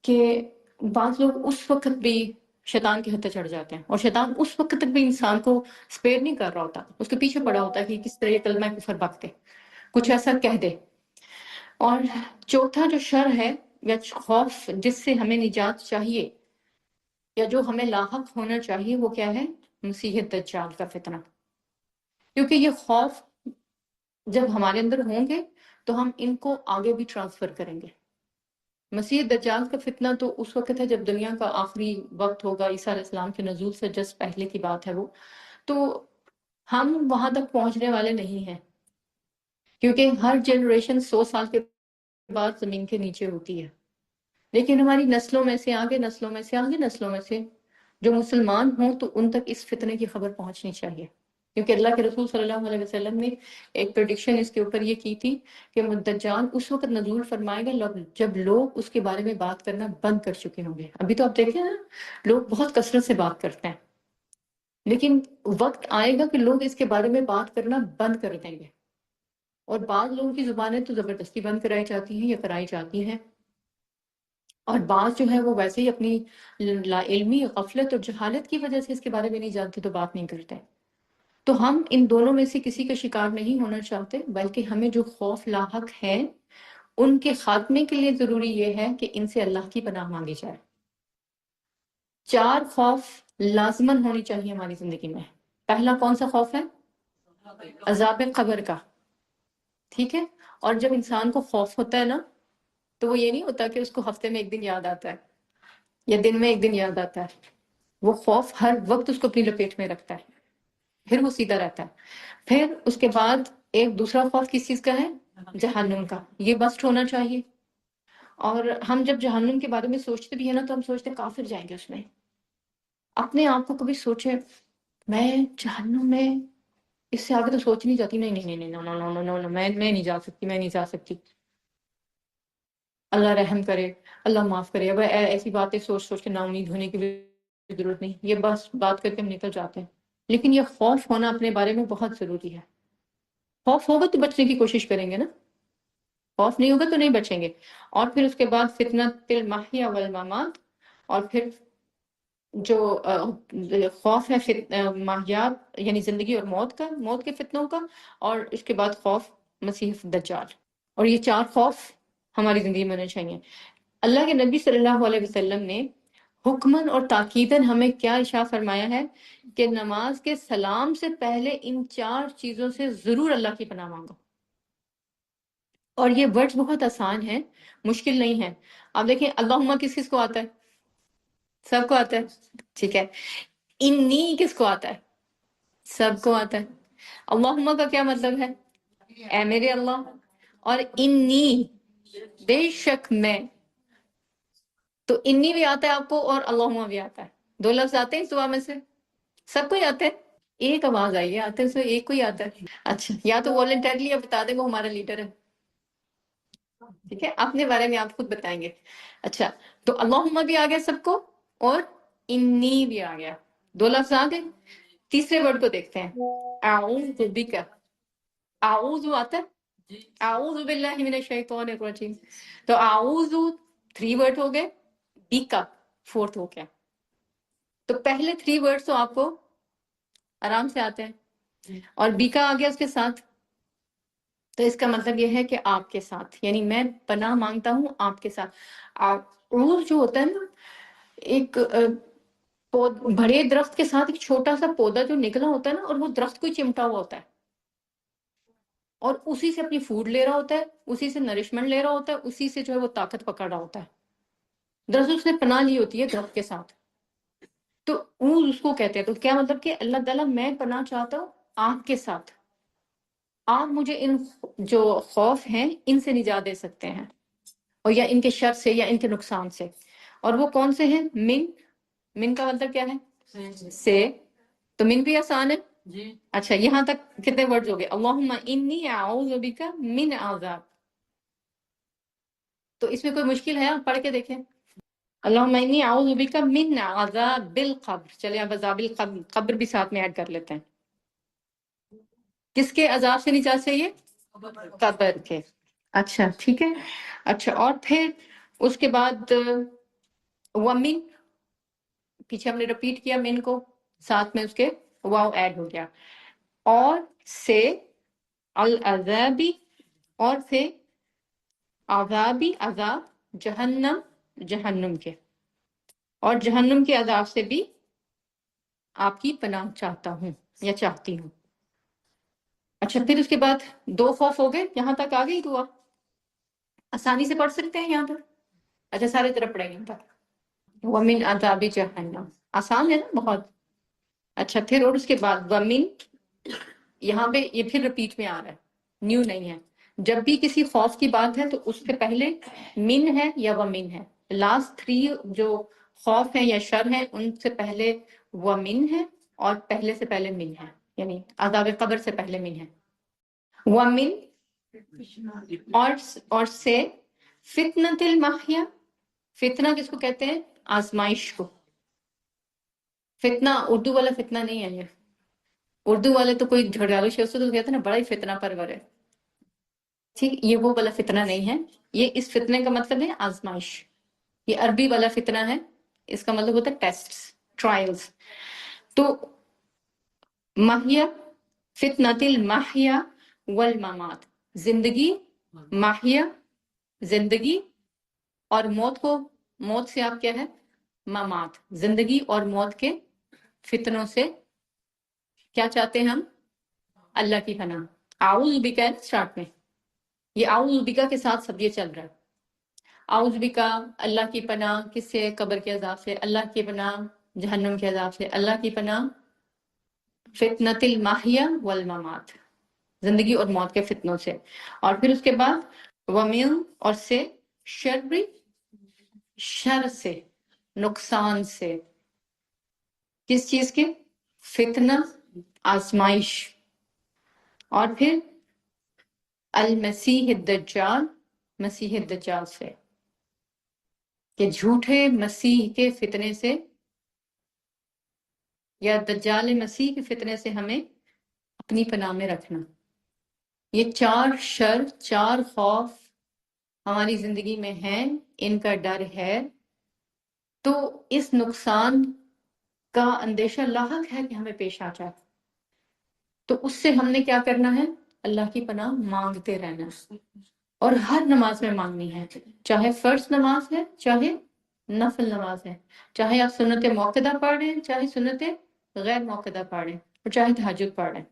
کہ بعض لوگ اس وقت بھی شیطان کے ہتھے چڑھ جاتے ہیں، اور شیطان اس وقت تک بھی انسان کو سپیئر نہیں کر رہا ہوتا، اس کے پیچھے پڑا ہوتا ہے کہ کس طرح یہ کلمہ کفر بک دے، کچھ ایسا کہہ دے۔ اور چوتھا جو شر ہے یا خوف جس سے ہمیں نجات چاہیے یا جو ہمیں لاحق ہونا چاہیے، وہ کیا ہے؟ مسیح دجال کا فتنہ۔ کیونکہ یہ خوف جب ہمارے اندر ہوں گے تو ہم ان کو آگے بھی ٹرانسفر کریں گے۔ مسیح دجال کا فتنہ تو اس وقت ہے جب دنیا کا آخری وقت ہوگا، عیسیٰ علیہ السلام کے نزول سے جس پہلے کی بات ہے وہ، تو ہم وہاں تک پہنچنے والے نہیں ہیں، کیونکہ ہر جنریشن 100 سال کے بعد زمین کے نیچے ہوتی ہے، لیکن ہماری نسلوں میں سے آگے، نسلوں میں سے آگے، نسلوں میں سے جو مسلمان ہوں تو ان تک اس فتنے کی خبر پہنچنی چاہیے، کیونکہ اللہ کے رسول صلی اللہ علیہ وسلم نے ایک پریڈکشن اس کے اوپر یہ کی تھی کہ دجال اس وقت نزول فرمائے گا جب لوگ اس کے بارے میں بات کرنا بند کر چکے ہوں گے۔ ابھی تو آپ دیکھیں نا، لوگ بہت کثرت سے بات کرتے ہیں، لیکن وقت آئے گا کہ لوگ اس کے بارے میں بات کرنا بند کر دیں گے، اور بعض لوگوں کی زبانیں تو زبردستی بند کرائی جاتی ہیں یا کرائی جاتی ہیں، اور بعض جو ہے وہ ویسے ہی اپنی لا علمی، غفلت اور جہالت کی وجہ سے اس کے بارے میں نہیں جانتے تو بات نہیں کرتے۔ تو ہم ان دونوں میں سے کسی کا شکار نہیں ہونا چاہتے، بلکہ ہمیں جو خوف لاحق ہے ان کے خاتمے کے لیے ضروری یہ ہے کہ ان سے اللہ کی پناہ مانگی جائے۔ 4 خوف لازماً ہونی چاہیے ہماری زندگی میں. پہلا کون سا خوف ہے؟ عذاب قبر کا. ٹھیک ہے. اور جب انسان کو خوف ہوتا ہے نا تو وہ یہ نہیں ہوتا کہ اس کو ہفتے میں ایک دن یاد آتا ہے یا دن میں ایک دن یاد آتا ہے. وہ خوف ہر وقت اس کو اپنی لپیٹ میں رکھتا ہے، پھر وہ سیدھا رہتا ہے. پھر اس کے بعد ایک دوسرا خوف کس چیز کا ہے؟ جہنم کا. یہ مسٹ ہونا چاہیے. اور ہم جب جہنم کے بارے میں سوچتے بھی ہیں نا تو ہم سوچتے ہیں کافر جائیں گے اس میں. اپنے آپ کو کبھی سوچے میں جہنم میں اس سے آگے تو سوچ نہیں جاتی. نہیں نہیں نہیں نہیں، نو نو نو نو نو، میں نہیں جا سکتی، میں نہیں جا سکتی. اللہ رحم کرے، اللہ معاف کرے. اب ایسی باتیں سوچ سوچ کے نا امید ہونے کی بھی ضرورت نہیں. یہ بس بات کر کے ہم نکل جاتے ہیں. لیکن یہ خوف ہونا اپنے بارے میں بہت ضروری ہے. خوف ہوگا تو بچنے کی کوشش کریں گے نا، خوف نہیں ہوگا تو نہیں بچیں گے. اور پھر اس کے بعد فتنۃ المحیا والممات. اور پھر جو خوف ہے ماحیات یعنی زندگی اور موت کا، موت کے فتنوں کا. اور اس کے بعد خوف مسیح دجال. اور یہ 4 خوف ہماری زندگی میں ہونے چاہیے. اللہ کے نبی صلی اللہ علیہ وسلم نے حکمن اور تاکیدن ہمیں کیا ارشاد فرمایا ہے کہ نماز کے سلام سے پہلے ان 4 چیزوں سے ضرور اللہ کی پناہ مانگو. اور یہ ورڈز بہت آسان ہیں، مشکل نہیں ہے. آپ دیکھیں اللہم کس کس کو آتا ہے؟ سب کو آتا ہے. ٹھیک ہے. انی کس کو آتا ہے؟ سب کو آتا ہے. اللہم کا کیا مطلب ہے؟ اے میرے اللہ. اور انی بے شک میں. تو انی بھی آتا ہے آپ کو اور اللہم بھی آتا ہے. 2 لفظ آتے ہیں اس دعا میں سے؟ سب کو ہی آتے ہیں؟ ایک آواز آئی ہے آتے سے ایک کو ہی آتا ہے. اچھا، یا تو والنٹرلی آپ بتا دیں وہ ہمارا لیڈر ہے. ٹھیک ہے، اپنے بارے میں آپ خود بتائیں گے. اچھا، تو اللہم بھی آ گیا سب کو اور انی بھی آ گیا. 2 لفظ آ گئے. تیسرے ورڈ کو دیکھتے ہیں. اعوذ بک. اعوذ آتا ہے؟ اعوذ باللہ من الشیطان الرجیم. تو اعوذ 3 ورڈ ہو گئے، بیکا 4تھ ہو گیا. تو پہلے 3 ورڈ تو آپ کو آرام سے آتے ہیں اور بیکا آ گیا اس کے ساتھ. تو اس کا مطلب یہ ہے کہ آپ کے ساتھ، یعنی میں پناہ مانگتا ہوں آپ کے ساتھ. اعوذ جو ہوتا ہے نا، ایک بڑے درخت کے ساتھ ایک چھوٹا سا پودا جو نکلا ہوتا ہے نا، اور وہ درخت کو ہی چمٹا ہوا ہوتا ہے اور اسی سے اپنی فوڈ لے رہا ہوتا ہے، اسی سے نرشمنٹ لے رہا ہوتا ہے، اسی سے جو ہے وہ طاقت پکڑ رہا ہوتا ہے. دراصل اس نے پناہ لی ہوتی ہے درخت کے ساتھ. تو اون اس کو کہتے ہیں. تو کیا مطلب کہ اللہ تعالیٰ میں پناہ چاہتا ہوں آپ کے ساتھ، آپ مجھے ان جو خوف ہیں ان سے نجات دے سکتے ہیں، اور یا ان کے شر سے یا ان کے نقصان سے. اور وہ کون سے ہیں؟ من کا مطلب کیا ہے؟ سے. تو من بھی آسان ہے. اچھا، یہاں تک کتنے ورڈز ہو گئے؟ اللہم انی اعوذ بک من عذاب. تو اس میں کوئی مشکل ہے؟ آپ پڑھ کے دیکھیں. اللہم انی اعوذ بک من عذاب القبر. چلے اب عذاب القبر بھی ساتھ میں ایڈ کر لیتے ہیں. کس کے عذاب سے نجات چاہیے؟ قبر کے. اچھا ٹھیک ہے. اچھا، اور پھر اس کے بعد ومن، پیچھے ہم نے رپیٹ کیا من کو، ساتھ میں اس کے واو ایڈ ہو گیا. اور سے العذابی، اور سے عذابی عذاب، جہنم جہنم کے، اور جہنم کے عذاب سے بھی آپ کی پناہ چاہتا ہوں یا چاہتی ہوں. اچھا، پھر اس کے بعد 2 خوف ہو گئے. یہاں تک آ گئی دعا؟ آسانی سے پڑھ سکتے ہیں یہاں پر؟ اچھا، سارے طرف پڑھیں گے یہاں تک. ومن عذاب جہنم، آسان ہے نا بہت. اچھا، پھر اور اس کے بعد ومن، یہاں پہ یہ پھر رپیٹ میں آ رہا ہے، نیو نہیں ہے. جب بھی کسی خوف کی بات ہے تو اس سے پہلے من ہے یا ومن ہے. لاسٹ 3 جو خوف ہیں یا شر ہیں ان سے پہلے ومن ہے، اور پہلے سے پہلے من ہے، یعنی عذاب قبر سے پہلے من ہے. ومن، اور سے فتنۃ المحیا. فتنہ کس کو کہتے ہیں؟ آزمائش کو. فتنہ اردو والا فتنہ نہیں ہے. یہ اردو والے تو کوئی جھگڑالو شخص تو کہتے ہیں نا بڑا ہی فتنہ پرور ہے. ٹھیک، یہ وہ والا فتنہ نہیں ہے. یہ اس فتنے کا مطلب ہے آزمائش. یہ عربی والا فتنہ ہے، اس کا مطلب ہوتا ہے ٹیسٹ، ٹرائلز. تو محیا، فتنۃ المحیا والممات، زندگی، محیا زندگی، اور موت کو، موت سے آپ کیا ہے؟ ممات، زندگی اور موت کے فتنوں سے کیا چاہتے ہیں ہم؟ اللہ کی پناہ. اعوذ بک ہے اسٹارٹ میں، یہ اعوذ بک کے ساتھ سب یہ چل رہا ہے. اعوذ بک، اللہ کی پناہ کس سے؟ قبر کے عذاب سے. اللہ کی پناہ جہنم کے عذاب سے. اللہ کی پناہ فتنۃ المحیا والممات، زندگی اور موت کے فتنوں سے. اور پھر اس کے بعد ومن، اور سے، شر، شر سے، نقصان سے. کس چیز کے؟ فتنہ، آزمائش. اور پھر المسیح الدجال، مسیح الدجال سے، کہ جھوٹے مسیح کے فتنے سے یا دجال مسیح کے فتنے سے ہمیں اپنی پناہ میں رکھنا. یہ 4 شر، 4 خوف ہماری زندگی میں ہیں، ان کا ڈر ہے. تو اس نقصان کا اندیشہ لاحق ہے کہ ہمیں پیش آ جائے، تو اس سے ہم نے کیا کرنا ہے؟ اللہ کی پناہ مانگتے رہنا، اور ہر نماز میں مانگنی ہے، چاہے فرض نماز ہے، چاہے نفل نماز ہے، چاہے آپ سنت موقدہ پڑھ رہے ہیں، چاہے سنت غیر موقدہ پڑھ رہے ہیں، اور چاہے تہجد پڑھ رہے ہیں.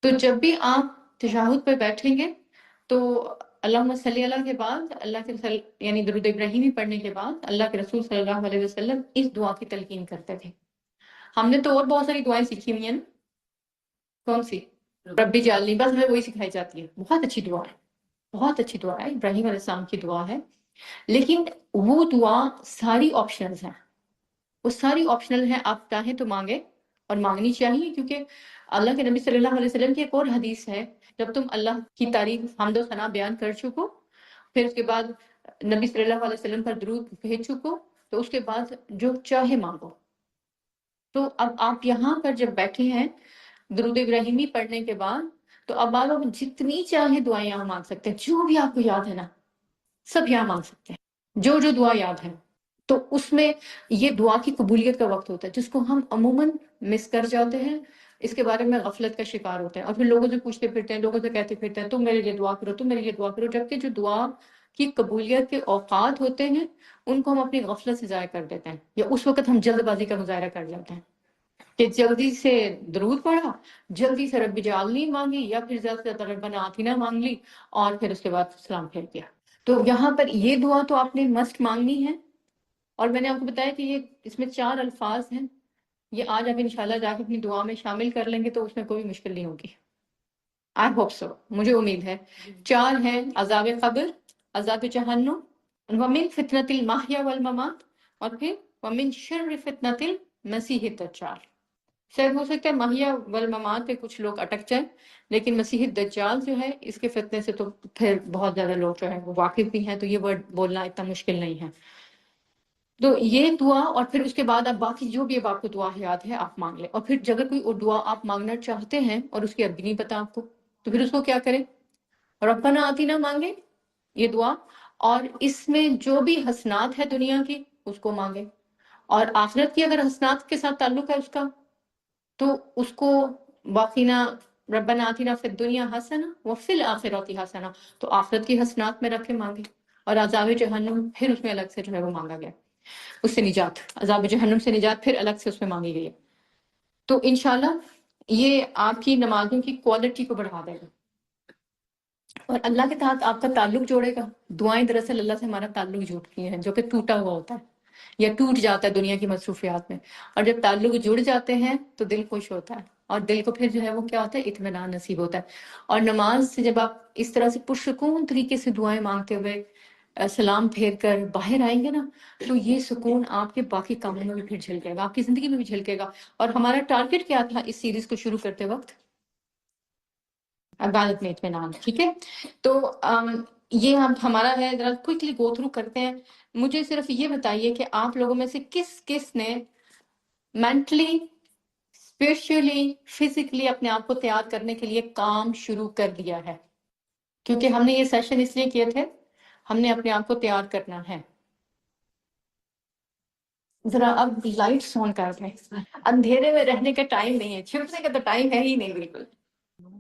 تو جب بھی آپ تشہد پہ بیٹھیں گے تو اللہم صلی اللہ کے بعد اللہ کے یعنی درود ابراہیمی پڑھنے کے بعد اللہ کے رسول صلی اللہ علیہ وسلم اس دعا کی تلقین کرتے تھے. ہم نے تو اور بہت ساری دعائیں سیکھی ہوئی ہیں نا. کون سی؟ ربی جعلنی، بس ہمیں وہی سکھائی جاتی ہے. بہت اچھی دعا ہے، بہت اچھی دعا ہے، ابراہیم علیہ السلام کی دعا ہے. لیکن وہ دعا ساری آپشنلز ہیں، وہ ساری آپشنل ہیں. آپ چاہیں تو مانگے، اور مانگنی چاہیے، کیونکہ اللہ کے نبی صلی اللہ علیہ وسلم کی ایک اور حدیث ہے، جب تم اللہ کی تعریف حمد و ثنا بیان کر چکو، پھر اس کے بعد نبی صلی اللہ علیہ وسلم پر درود بھیج چکو، تو اس کے بعد جو چاہے مانگو. تو اب آپ یہاں پر جب بیٹھے ہیں درود ابراہیمی پڑھنے کے بعد، تو اب آپ جتنی چاہے دعائیں یہاں مانگ سکتے ہیں، جو بھی آپ کو یاد ہے نا سب یہاں مانگ سکتے ہیں، جو جو دعا یاد ہے. تو اس میں یہ دعا کی قبولیت کا وقت ہوتا ہے، جس کو ہم عموماً مس کر جاتے ہیں، اس کے بارے میں غفلت کا شکار ہوتے ہیں، اور پھر لوگوں سے پوچھتے پھرتے ہیں، لوگوں سے کہتے پھرتے ہیں تم میرے لیے دعا کرو، تم میرے لیے دعا کرو. جبکہ جو دعا کی قبولیت کے اوقات ہوتے ہیں ان کو ہم اپنی غفلت سے ضائع کر دیتے ہیں، یا اس وقت ہم جلد بازی کا مظاہرہ کر جاتے ہیں کہ جلدی سے درود پڑھا، جلدی سے رب اجعلنی مانگی، یا پھر زیادہ سے زیادہ ربنا آتینا مانگ لی، اور پھر اس کے بعد سلام پھیر دیا. تو یہاں پر یہ دعا تو آپ نے مست مانگنی ہے. اور میں نے آپ کو بتایا کہ یہ اس میں 4 الفاظ ہیں، یہ آج آپ انشاءاللہ جا کے اپنی دعا میں شامل کر لیں گے تو اس میں کوئی مشکل نہیں ہوگی. آئی ہوپ سو، مجھے امید ہے. 4 ہیں: عذاب قبر، عذاب جہنم، ومن فتنۃ المحیا والممات، اور پھر ومن شر فتنۃ المسیح الدجال. شاید ہو سکتا ہے محیا والممات پہ کچھ لوگ اٹک جائیں، لیکن مسیح الدجال جو ہے اس کے فتنے سے تو پھر بہت زیادہ لوگ جو ہے وہ واقف بھی ہیں، تو یہ ورڈ بولنا اتنا مشکل نہیں ہے. تو یہ دعا، اور پھر اس کے بعد آپ باقی جو بھی اب آپ کو دعا یاد ہے آپ مانگ لیں. اور پھر اگر کوئی اور دعا آپ مانگنا چاہتے ہیں اور اس کی عربی نہیں پتا آپ کو، تو پھر اس کو کیا کریں؟ ربنا آتینا مانگیں، یہ دعا. اور اس میں جو بھی حسنات ہے دنیا کی اس کو مانگیں، اور آخرت کی اگر حسنات کے ساتھ تعلق ہے اس کا تو اس کو واقعنا ربنا آتینا فی الدنیا حسنہ وفی الآخرۃ حسنہ، تو آخرت کی حسنات میں رکھ کے مانگیں. اور عذاب جہنم پھر اس میں الگ سے جو ہے وہ مانگا گیا، اس سے نجات، عذاب جہنم سے نجات پھر الگ سے اس میں مانگی گئی ہے. تو انشاءاللہ یہ آپ کی نمازوں کی کوالٹی کو بڑھا دے گا، اور اللہ کے ساتھ آپ کا تعلق جوڑے گا. دعائیں دراصل اللہ سے ہمارا تعلق جوڑتی ہیں، جو کہ ٹوٹا ہوا ہوتا ہے یا ٹوٹ جاتا ہے دنیا کی مصروفیات میں. اور جب تعلق جڑ جاتے ہیں تو دل خوش ہوتا ہے، اور دل کو پھر جو ہے وہ کیا ہوتا ہے؟ اطمینان نصیب ہوتا ہے. اور نماز سے جب آپ اس طرح سے پرسکون طریقے سے دعائیں مانگتے ہوئے سلام پھیر کر باہر آئیں گے نا، تو یہ سکون آپ کے باقی کاموں میں بھی پھر جھلکے گا، آپ کی زندگی میں بھی جھلکے گا. اور ہمارا ٹارگٹ کیا تھا اس سیریز کو شروع کرتے وقت؟ عبادت میں اطمینان. ٹھیک ہے، تو یہ ہمارا ہے. ذرا کوئکلی گو تھرو کرتے ہیں. مجھے صرف یہ بتائیے کہ آپ لوگوں میں سے کس کس نے مینٹلی، اسپرچولی، فزیکلی اپنے آپ کو تیار کرنے کے لیے کام شروع کر دیا ہے؟ کیونکہ ہم نے یہ سیشن اس لیے کیے تھے، ہم نے اپنے آپ کو تیار کرنا ہے. ذرا اب لائٹس آن کر دیں، اندھیرے میں رہنے کا ٹائم نہیں ہے، چھپنے کا تو ٹائم ہے ہی نہیں بالکل.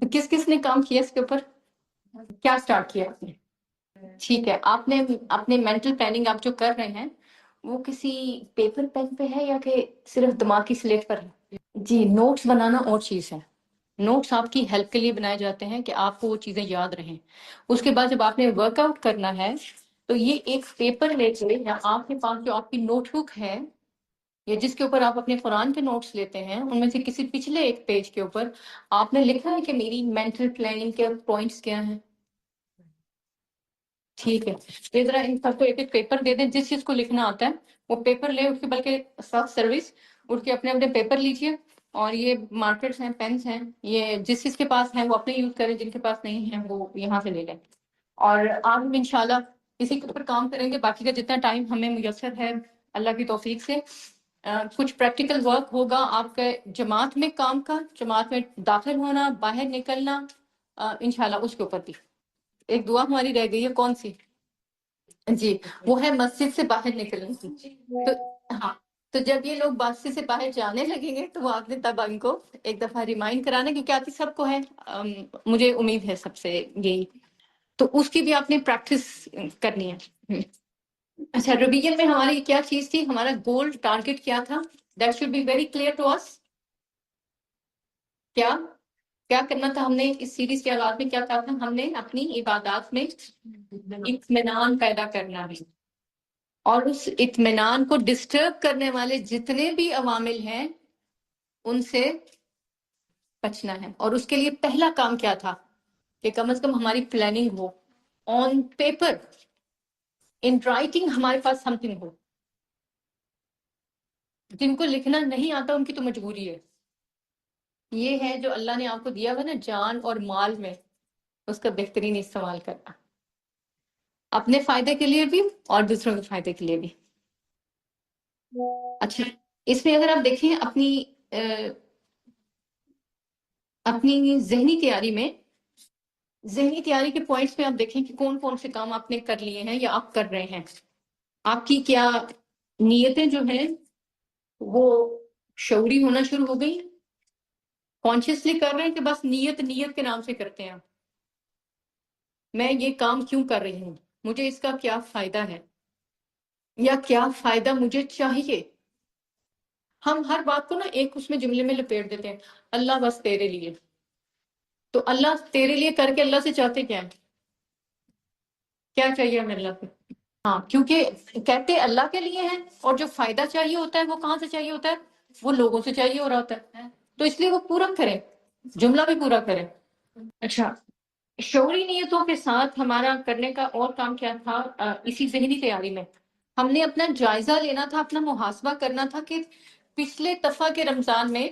تو کس کس نے کام کیا اس کے اوپر؟ کیا سٹارٹ کیا آپ نے؟ ٹھیک ہے، آپ نے اپنے مینٹل پلاننگ آپ جو کر رہے ہیں وہ کسی پیپر پین پہ ہے یا کہ صرف دماغ کی سلیٹ پر ہے؟ جی، نوٹس بنانا اور چیز ہے. نوٹس آپ کی ہیلپ کے لیے بنائے جاتے ہیں کہ آپ کو وہ چیزیں یاد رہیں. اس کے بعد جب آپ نے ورک آؤٹ کرنا ہے تو یہ ایک پیپر لے کے یا آپ کے پاس جو آپ کی نوٹ بک ہے یا جس کے اوپر آپ اپنے قرآن کے نوٹس لیتے ہیں ان میں سے کسی پچھلے ایک پیج کے اوپر آپ نے لکھا ہے کہ میری مینٹل پلاننگ کے پوائنٹس کیا ہیں. ٹھیک ہے، یہ ذرا ان سب کو ایک ایک پیپر دے دیں. جس چیز کو لکھنا آتا ہے وہ پیپر لے، اس کے بلکہ سب سروس اٹھ کے اپنے اپنے پیپر لیجیے. اور یہ مارکرز ہیں، پینس ہیں، یہ جس چیز کے پاس ہیں وہ اپنے یوز کریں، جن کے پاس نہیں ہیں وہ یہاں سے لے لیں. اور آج ہم انشاءاللہ اسی کے اوپر کام کریں گے. باقی کا جتنا ٹائم ہمیں میسر ہے اللہ کی توفیق سے کچھ پریکٹیکل ورک ہوگا آپ کے جماعت میں کام کا، جماعت میں داخل ہونا، باہر نکلنا، انشاءاللہ اس کے اوپر بھی. ایک دعا ہماری رہ گئی ہے، کون سی؟ جی، وہ ہے مسجد سے باہر نکلنے کی. تو ہاں، تو جب یہ لوگ مسجد سے باہر جانے لگیں گے تو وہ آپ نے تب ان کو ایک دفعہ ریمائنڈ کرانا، کیونکہ آتی سب کو ہے، مجھے امید ہے سب سے یہی. تو اس کی بھی آپ نے پریکٹس کرنی ہے. اچھا، ریویژن میں ہماری کیا چیز تھی؟ ہمارا گول ٹارگیٹ کیا تھا؟ That should be very clear to us. کیا کیا کرنا تھا ہم نے اس سیریز کے آغاز میں؟ کیا کہا تھا ہم نے؟ اپنی عبادات میں اطمینان پیدا کرنا ہے، اور اس اطمینان کو ڈسٹرب کرنے والے جتنے بھی عوامل ہیں ان سے بچنا ہے. اور اس کے لیے پہلا کام کیا تھا کہ کم از کم ہماری planning who on paper, in writing ہمارے پاس سم تھنگ ہو. جن کو لکھنا نہیں آتا ان کی تو مجبوری ہے. یہ ہے جو اللہ نے آپ کو دیا ہوا نا، جان اور مال میں اس کا بہترین استعمال کرنا، اپنے فائدے کے لیے بھی اور دوسروں کے فائدے کے لیے بھی. اچھا، اس میں اگر آپ دیکھیں اپنی ذہنی تیاری کے پوائنٹس میں آپ دیکھیں کہ کون کون سے کام آپ نے کر لیے ہیں یا آپ کر رہے ہیں. آپ کی کیا نیتیں جو ہیں وہ شعوری ہونا شروع ہو گئی، کانشیسلی کر رہے ہیں کہ بس نیت کے نام سے کرتے ہیں. میں یہ کام کیوں کر رہی ہوں، مجھے اس کا کیا فائدہ ہے یا کیا فائدہ مجھے چاہیے. ہم ہر بات کو نا ایک اس میں جملے میں لپیٹ دیتے ہیں، اللہ بس تیرے لیے. تو اللہ تیرے لیے کر کے اللہ سے چاہتے کیا ہے؟ کیا چاہیے ہمیں اللہ سے؟ ہاں، کیونکہ کہتے اللہ کے لیے ہیں، اور جو فائدہ چاہیے ہوتا ہے وہ کہاں سے چاہیے ہوتا ہے؟ وہ لوگوں سے چاہیے ہو رہا ہوتا ہے. تو اس لیے وہ پورا کریں، جملہ بھی پورا کریں. اچھا، شعوری نیتوں کے ساتھ ہمارا کرنے کا اور کام کیا تھا؟ اسی ذہنی تیاری میں ہم نے اپنا جائزہ لینا تھا، اپنا محاسبہ کرنا تھا کہ پچھلے دفعہ کے رمضان میں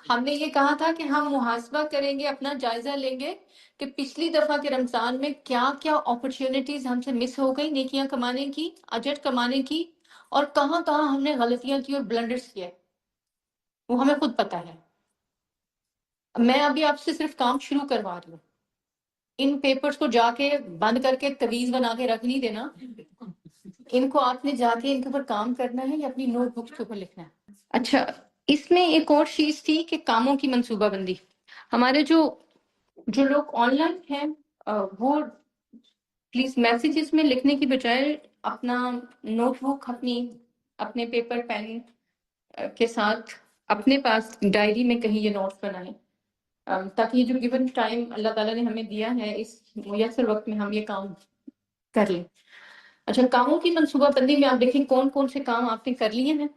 ہم نے یہ کہا تھا کہ ہم محاسبہ کریں گے، اپنا جائزہ لیں گے کہ پچھلی دفعہ کے رمضان میں کیا کیا اپرچونٹیز ہم سے مس ہو گئی نیکیاں کمانے کی، اجر کمانے کی، اور کہاں کہاں ہم نے غلطیاں کی اور بلنڈرز کیے، وہ ہمیں خود پتہ ہے. میں ابھی آپ سے صرف کام شروع کروا رہی ہوں. ان پیپرز کو جا کے بند کر کے تویز بنا کے رکھ نہیں دینا، ان کو آپ نے جا کے ان کے اوپر کام کرنا ہے یا اپنی نوٹ بکس کے اوپر لکھنا ہے. اچھا، اس میں ایک اور چیز تھی کہ کاموں کی منصوبہ بندی. ہمارے جو لوگ آن لائن ہیں وہ پلیز میسیجز میں لکھنے کی بجائے اپنا نوٹ بک اپنے پیپر پین کے ساتھ اپنے پاس ڈائری میں کہیں یہ نوٹس بنائیں، تاکہ یہ جو گیون ٹائم اللہ تعالیٰ نے ہمیں دیا ہے اس میسر وقت میں ہم یہ کام کر لیں. اچھا، کاموں کی منصوبہ بندی میں آپ دیکھیں کون کون سے کام آپ نے کر لیے ہیں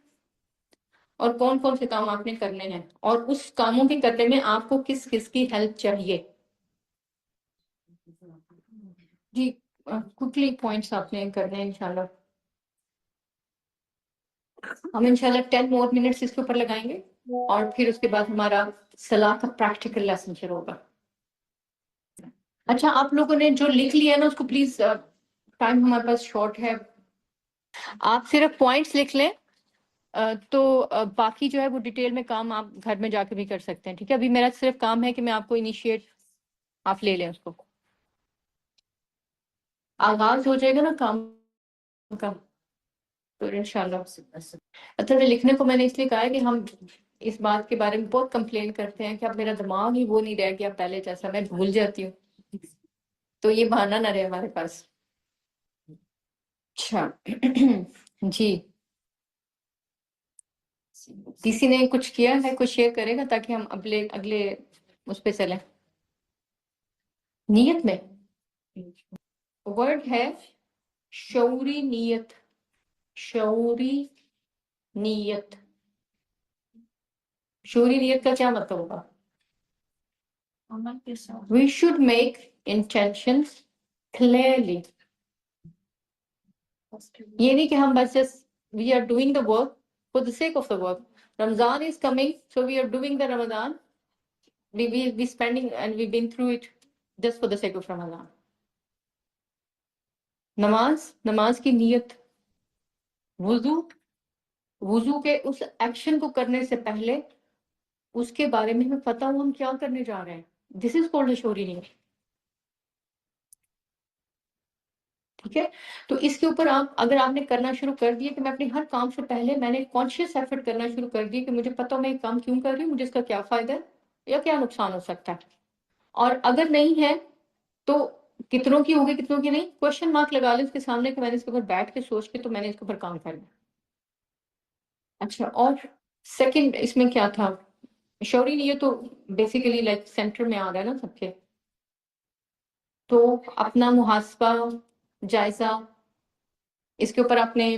اور کون کون سے کام آپ نے کرنے ہیں، اور اس کاموں کے کرنے میں آپ کو کس کس کی ہیلپ چاہیے. جی، کوکلی پوائنٹس آپ نے کرنے ہیں انشاءاللہ. ہم انشاءاللہ 10 more minutes اس کے اوپر لگائیں گے اور پھر اس کے بعد ہمارا صلاح کا پریکٹیکل لیسن شروع ہوگا. اچھا، آپ لوگوں نے جو لکھ لیا ہے نا اس کو پلیز، ٹائم ہمارے پاس شارٹ ہے، آپ صرف پوائنٹس لکھ لیں. تو باقی جو ہے وہ ڈیٹیل میں کام آپ گھر میں جا کے بھی کر سکتے ہیں. ٹھیک ہے، ابھی میرا صرف کام ہے کہ میں آپ کو انیشیٹ، آپ لے لیں اس کو. آغاز ہو جائے گا نا کام کا تو انشاءاللہ. اچھا، لکھنے کو میں نے اس لیے کہا ہے کہ ہم اس بات کے بارے میں بہت کمپلین کرتے ہیں کہ اب میرا دماغ ہی وہ نہیں رہ گیا پہلے جیسا، میں بھول جاتی ہوں. تو یہ بہانہ نہ رہے ہمارے پاس. اچھا جی، کسی نے کچھ کیا ہے؟ کوئی شیئر کرے گا تاکہ ہم اگلے اس پہ چلیں. نیت میں ورڈ ہے شعوری نیت. شعوری نیت. شعوری نیت کا کیا مطلب ہوگا؟ We should make intentions clearly. یہ نہیں کہ ہم بس we are doing the work for the sake of the work. Ramadan is coming, so we are doing the Ramadan. We will be spending and we've been through it just for the sake of Ramadan. نماز کی نیت. وضو کے اس action کو کرنے سے پہلے اس کے بارے میں ہمیں پتہ ہو ہم کیا کرنے جا رہے ہیں. دس از کالڈ شعوری نیت. ٹھیک ہے. تو اس کے اوپر اگر آپ نے کرنا شروع کر دیا کہ میں اپنے ہر کام سے پہلے میں نے کانشیس ایفرٹ کرنا شروع کر دیا کہ مجھے پتہ ہو میں یہ کام کیوں کر رہی ہوں, مجھے اس کا کیا فائدہ ہے یا کیا نقصان ہو سکتا ہے, اور اگر نہیں ہے تو کتنوں کی ہوگی کتنوں کی نہیں, کوشچن مارک لگا لیں اس کے سامنے کہ میں نے اس کے اوپر بیٹھ کے سوچ کے تو میں نے اس کے اوپر کام کرنا. اچھا, اور سیکنڈ اس میں کیا تھا؟ شعوری نیت تو بیسیکلی لائک سینٹر میں آ رہا ہے نا سب کے. تو اپنا محاسبہ, جائزہ, اس کے اوپر آپ نے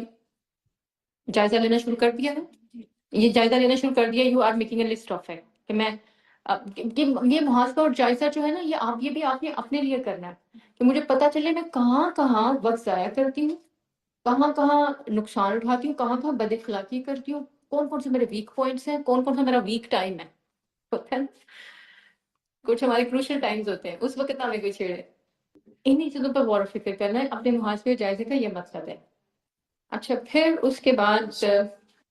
جائزہ لینا شروع کر دیا ہے. یہ جائزہ لینا شروع کر دیا, you are making a list of it کہ میں یہ محاسبہ اور جائزہ جو ہے نا یہ بھی آپ نے اپنے لیے کرنا ہے کہ مجھے پتا چلے میں کہاں کہاں وقت ضائع کرتی ہوں, کہاں کہاں نقصان اٹھاتی ہوں, کہاں کہاں بد اخلاقی کرتی ہوں, کون کون سے میرے ویک پوائنٹس ہیں, کون کون سا میرا ویک ٹائم ہے. کچھ ہمارے کروشل ٹائمز ہوتے ہیں, اس وقت ہمیں کوئی چھیڑے. انہی چیزوں پر غور و فکر کرنا ہے. اپنے محاسبے اور جائزے کا یہ مقصد ہے. اچھا, پھر اس کے بعد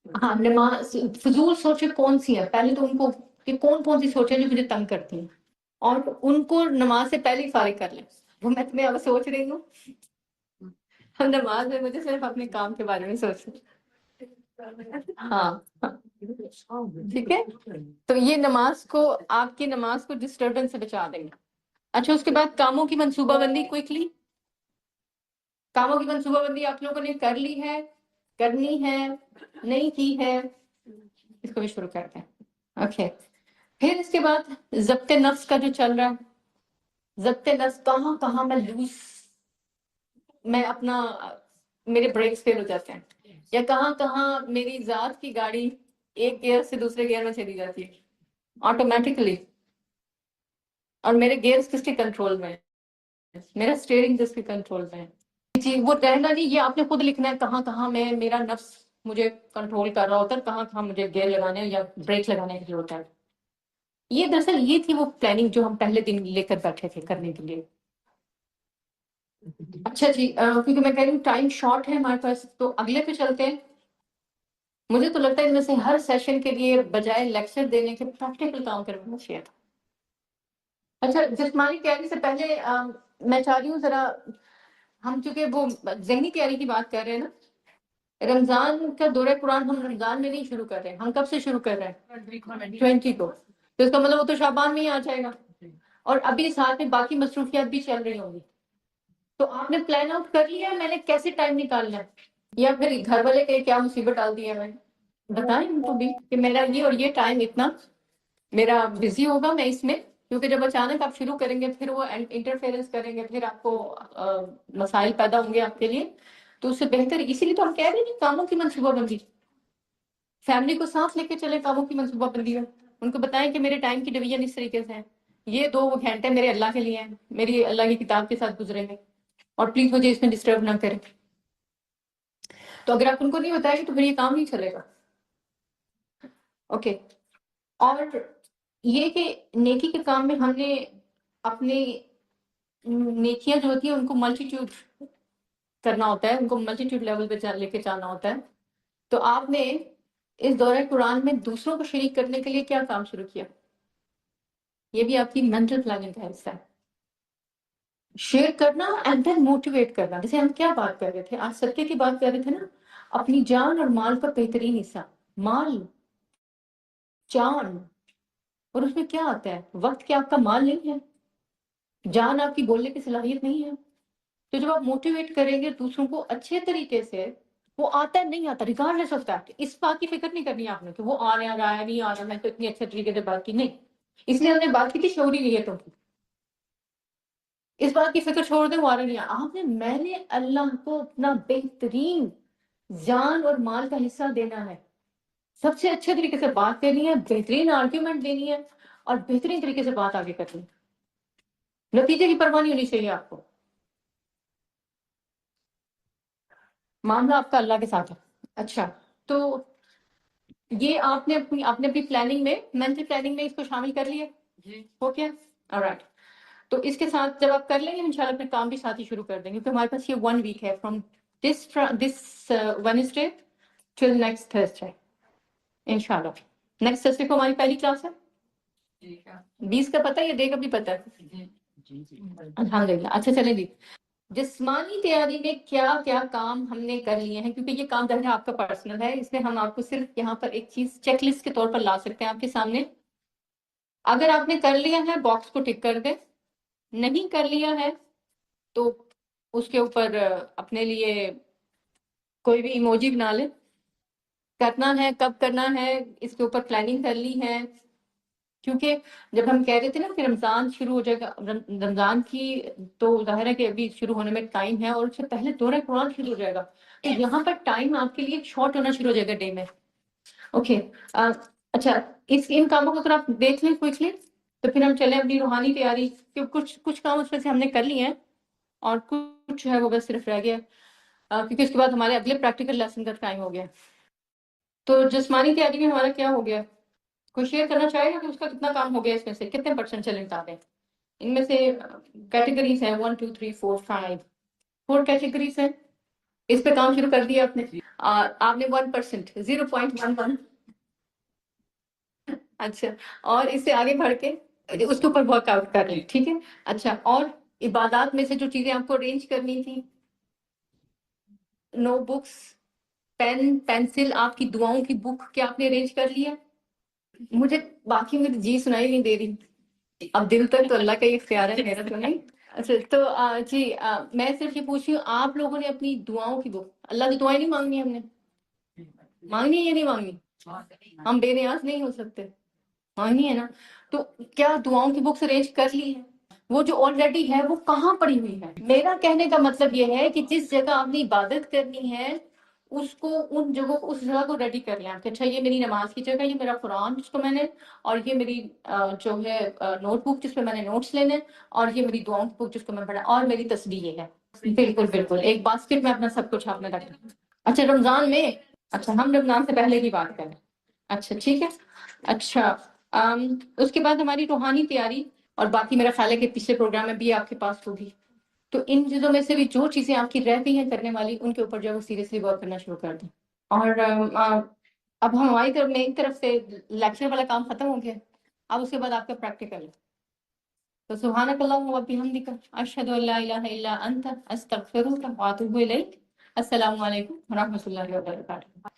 ہاں نماز فضول سوچیں کون سی ہیں, پہلے تو ان کو کہ کون کون سی سوچیں جو مجھے تنگ کرتی ہیں, اور ان کو نماز سے پہلے ہی فارغ کر لیں. وہ میں تمہیں اب سوچ رہی ہوں, ہم نماز میں مجھے صرف اپنے کام کے بارے میں سوچیں. ہاں ٹھیک ہے. تو یہ نماز کو, آپ کی نماز کو ڈسٹربنس سے بچا دیں گے. اچھا, اس کے بعد کاموں کی منصوبہ بندی. کوئکلی کاموں کی منصوبہ بندی آپ لوگوں نے کر لی ہے, کرنی ہے, نہیں کی ہے, اس کو بھی شروع کرتے ہیں. اوکے, پھر اس کے بعد ضبط نفس کا جو چل رہا ہے. ضبط نفس, کہاں کہاں میں اپنا میرے بریکس فیل ہو جاتے ہیں, یا کہاں کہاں میری ذات کی گاڑی ایک گیئر سے دوسرے گیئر میں چلی جاتی ہے آٹومیٹکلی, اور میرے گیئرس کس کے کنٹرول میں ہے, میرا اسٹیئرنگ جس کے کنٹرول میں ہے. جی وہ رہنا نہیں, یہ آپ نے خود لکھنا ہے کہاں کہاں میں میرا نفس مجھے کنٹرول کر رہا ہوتا ہے, کہاں کہاں مجھے گیئر لگانے یا بریک لگانے کی ضرورت ہے. یہ دراصل یہ تھی وہ پلاننگ جو ہم پہلے دن لے کر بیٹھے تھے کرنے کے لیے. اچھا جی, کیونکہ میں کہہ رہی ہوں ٹائم شارٹ ہے ہمارے پاس, تو اگلے پہ چلتے ہیں. مجھے تو لگتا ہے ان میں سے ہر سیشن کے لیے بجائے لیکچر دینے کے پریکٹیکل کام کرنا چاہیے تھا. اچھا, جسمانی تیاری سے پہلے میں چاہ رہی ہوں ذرا ہم چونکہ وہ ذہنی تیاری کی بات کر رہے ہیں نا, رمضان کا دورہ قرآن ہم رمضان میں نہیں شروع کر رہے ہیں, ہم کب سے شروع کر رہے ہیں؟ 20 کو. تو اس کا مطلب وہ تو شعبان میں ہی آ جائے گا, اور ابھی ساتھ میں باقی مصروفیات بھی چل رہی ہوں گی. تو آپ نے پلان آؤٹ کر لیا ہے میں نے کیسے ٹائم نکالنا ہے, یا پھر گھر والے کے کیا مصیبت ڈال دی ہے میں بتائیں ان کو بھی کہ میرا یہ اور یہ ٹائم اتنا میرا بزی ہوگا میں اس میں, کیونکہ جب اچانک آپ شروع کریں گے پھر وہ انٹرفیئرنس کریں گے, پھر آپ کو مسائل پیدا ہوں گے آپ کے لیے. تو اس سے بہتر, اسی لیے تو ہم کہہ رہے ہیں کاموں کی منصوبہ بندی. فیملی کو ساتھ لے کے چلے کاموں کی منصوبہ بندی میں, ان کو بتائیں کہ میرے ٹائم کی ڈویژن اس طریقے سے ہے, یہ 2 گھنٹے میرے اللہ کے لیے ہیں, میری اللہ کی کتاب کے ساتھ گزریں گے, اور پلیز مجھے اس میں ڈسٹرب نہ کریں. تو اگر آپ ان کو نہیں بتائیں گے تو پھر یہ کام نہیں چلے گا. اوکے, اور یہ کہ نیکی کے کام میں ہم نے اپنی نیکیاں جو ہوتی ہیں ان کو ملٹیٹیوڈ کرنا ہوتا ہے, ان کو ملٹیٹیوڈ لیول پہ لے کے جانا ہوتا ہے. تو آپ نے اس دورہ قرآن میں دوسروں کو شریک کرنے کے لیے کیا کام شروع کیا؟ یہ بھی آپ کی مینٹل پلاننگ کا حصہ ہے. شیئر کرنا اینڈ دین موٹیویٹ کرنا. جیسے ہم کیا بات کر رہے تھے آج, صدقے کی بات کر رہے تھے نا, اپنی جان اور مال کا بہترین حصہ, مال جان, اور اس میں کیا آتا ہے, وقت کیا آپ کا مال نہیں ہے, جان آپ کی بولنے کی صلاحیت نہیں ہے. تو جب آپ موٹیویٹ کریں گے دوسروں کو اچھے طریقے سے, وہ آتا ہے نہیں آتا ریگارڈلیس آف دیٹ، اس بات کی فکر نہیں کرنی ہے آپ نے کہ وہ آنے آ رہا ہے نہیں آ رہا، میں تو اتنی اچھے طریقے سے بات کی نہیں، اس لیے ہم نے بات کی تھی شعوری نیتوں کی، اس بات کی فکر چھوڑ دیں وہ آ رہا نہیں آپ نے، میں نے اللہ کو اپنا بہترین جان اور مال کا حصہ دینا ہے، سب سے اچھے طریقے سے بات کرنی ہے، بہترین آرگیومنٹ دینی ہے اور بہترین طریقے سے بات آگے کرنی ہے، نتیجے کی پرواہ نہیں ہونی چاہیے آپ کو، معاملہ آپ کا اللہ کے ساتھ ہے۔ اچھا تو یہ آپ نے اپنی پلاننگ میں، مینٹل پلاننگ میں اس کو شامل کر لیا ہو کیا؟ آلرائٹ، تو اس کے ساتھ جب آپ کر لیں گے انشاءاللہ اپنے کام بھی ساتھ ہی شروع کر دیں گے، کیونکہ ہمارے پاس یہ 1 ویک ہے from this Wednesday till next Thursday انشاءاللہ۔ نیکسٹ تھرسڈے کو ہماری پہلی کلاس ہے، 20 کا پتہ ہے یا ڈے کا بھی پتہ ہے؟ الحمدللہ، اچھا چلیں جی، جسمانی تیاری میں کیا کیا کام ہم نے کر لیے ہیں، کیونکہ یہ کام جو ہے آپ کا پرسنل ہے، اس میں ہم آپ کو صرف یہاں پر ایک چیز چیک لسٹ کے طور پر لا سکتے ہیں آپ کے سامنے، اگر آپ نے کر لیا ہے باکس کو ٹک کر دیں، نہیں کر لیا ہے تو اس کے اوپر اپنے لیے کوئی بھی ایموجی بنا لیں، کرنا ہے کب کرنا ہے اس کے اوپر پلاننگ کر لی ہے، کیونکہ جب ہم کہہ رہے تھے نا کہ رمضان شروع ہو جائے گا، رمضان کی تو ظاہر ہے کہ ابھی شروع ہونے میں ٹائم ہے، اور اس سے پہلے دورہ قرآن شروع ہو جائے گا، تو یہاں پر ٹائم آپ کے لیے شارٹ ہونا شروع ہو جائے گا ڈے میں۔ اوکے اچھا، ان کاموں کو اگر آپ دیکھ لیں کوئکلی تو پھر ہم چلیں اپنی روحانی تیاری، کہ کچھ کام اس میں سے ہم نے کر لیے ہیں اور کچھ جو ہے وہ بس صرف رہ گیا، کیونکہ اس کے بعد ہمارے اگلے پریکٹیکل لیسن کا ٹائم ہو گیا۔ تو جسمانی تیاری میں ہمارا کیا ہو گیا؟ کوئی شیئر کرنا چاہے گا کہ اس کا کتنا کام ہو گیا، اس میں سے کتنے پرسنٹ چلیں بتا دیں؟ ان میں سے کیٹیگریز ہیں 1 2 3 4 5 4 کیٹیگریز ہیں، اس پہ کام شروع کر دیا آپ نے، آپ نے 1% 0.11 اچھا، اور اس سے آگے بڑھ کے اس کے اوپر ورک آؤٹ کر لیں، ٹھیک ہے؟ اچھا، اور عبادات میں سے جو چیزیں آپ کو ارینج کرنی تھی، نوٹ بکس، پین پینسل، آپ کی دعاؤں کی بک کیا آپ نے ارینج کر لیا؟ مجھے باقی میں جی سنائی نہیں دے رہی، اب دل تک تو اللہ کا ہی اختیار ہے، میرا تو نہیں۔ اچھا تو جی میں صرف یہ پوچھ رہی ہوں، آپ لوگوں نے اپنی دعاؤں کی بک، اللہ کی دعائیں نہیں مانگنی ہم نے، مانگنی ہے یا نہیں مانگنی؟ ہم بے نیاز نہیں ہو سکتے، مانگنی ہے نا؟ تو کیا دعاؤں کی بکس ارینج کر لی ہے؟ وہ جو آلریڈی ہے وہ کہاں پڑی ہوئی ہے؟ میرا کہنے کا مطلب یہ ہے کہ جس جگہ آپ نے عبادت کرنی ہے اس کو، ان جگہوں کو، اس جگہ کو ریڈی کر لیں کہ اچھا یہ میری نماز کی جگہ، یہ میرا قرآن جس کو میں نے، اور یہ میری جو ہے نوٹ بک جس پہ میں نے نوٹس لینے، اور یہ میری دعاؤں کی بک جس کو میں پڑھا، اور میری تسبیح یہ ہے۔ بالکل بالکل، ایک باسکٹ میں اپنا سب کچھ آپ نے رکھنا۔ اچھا رمضان میں، اچھا ہم رمضان سے پہلے کی بات کریں، اچھا ٹھیک ہے۔ اچھا اس کے بعد ہماری روحانی تیاری، اور باقی میرا خیال ہے کہ پچھلے پروگرام میں بھی آپ کے پاس ہوگی، تو ان چیزوں میں سے بھی جو چیزیں آپ کی رہ گئی ہیں کرنے والی، ان کے اوپر جو ہے وہ سیریسلی ورک کرنا شروع کر دیں۔ اور اب ہماری طرف، میری طرف سے لیکچر والا کام ختم ہو گیا، اب اس کے بعد آپ کا پریکٹیکل ہے، تو سبحانک اللہم و بحمدک، اشہد ان لا الہ الا انت، استغفرک و اتوب الیک۔ السلام علیکم و رحمۃ اللہ وبرکاتہ۔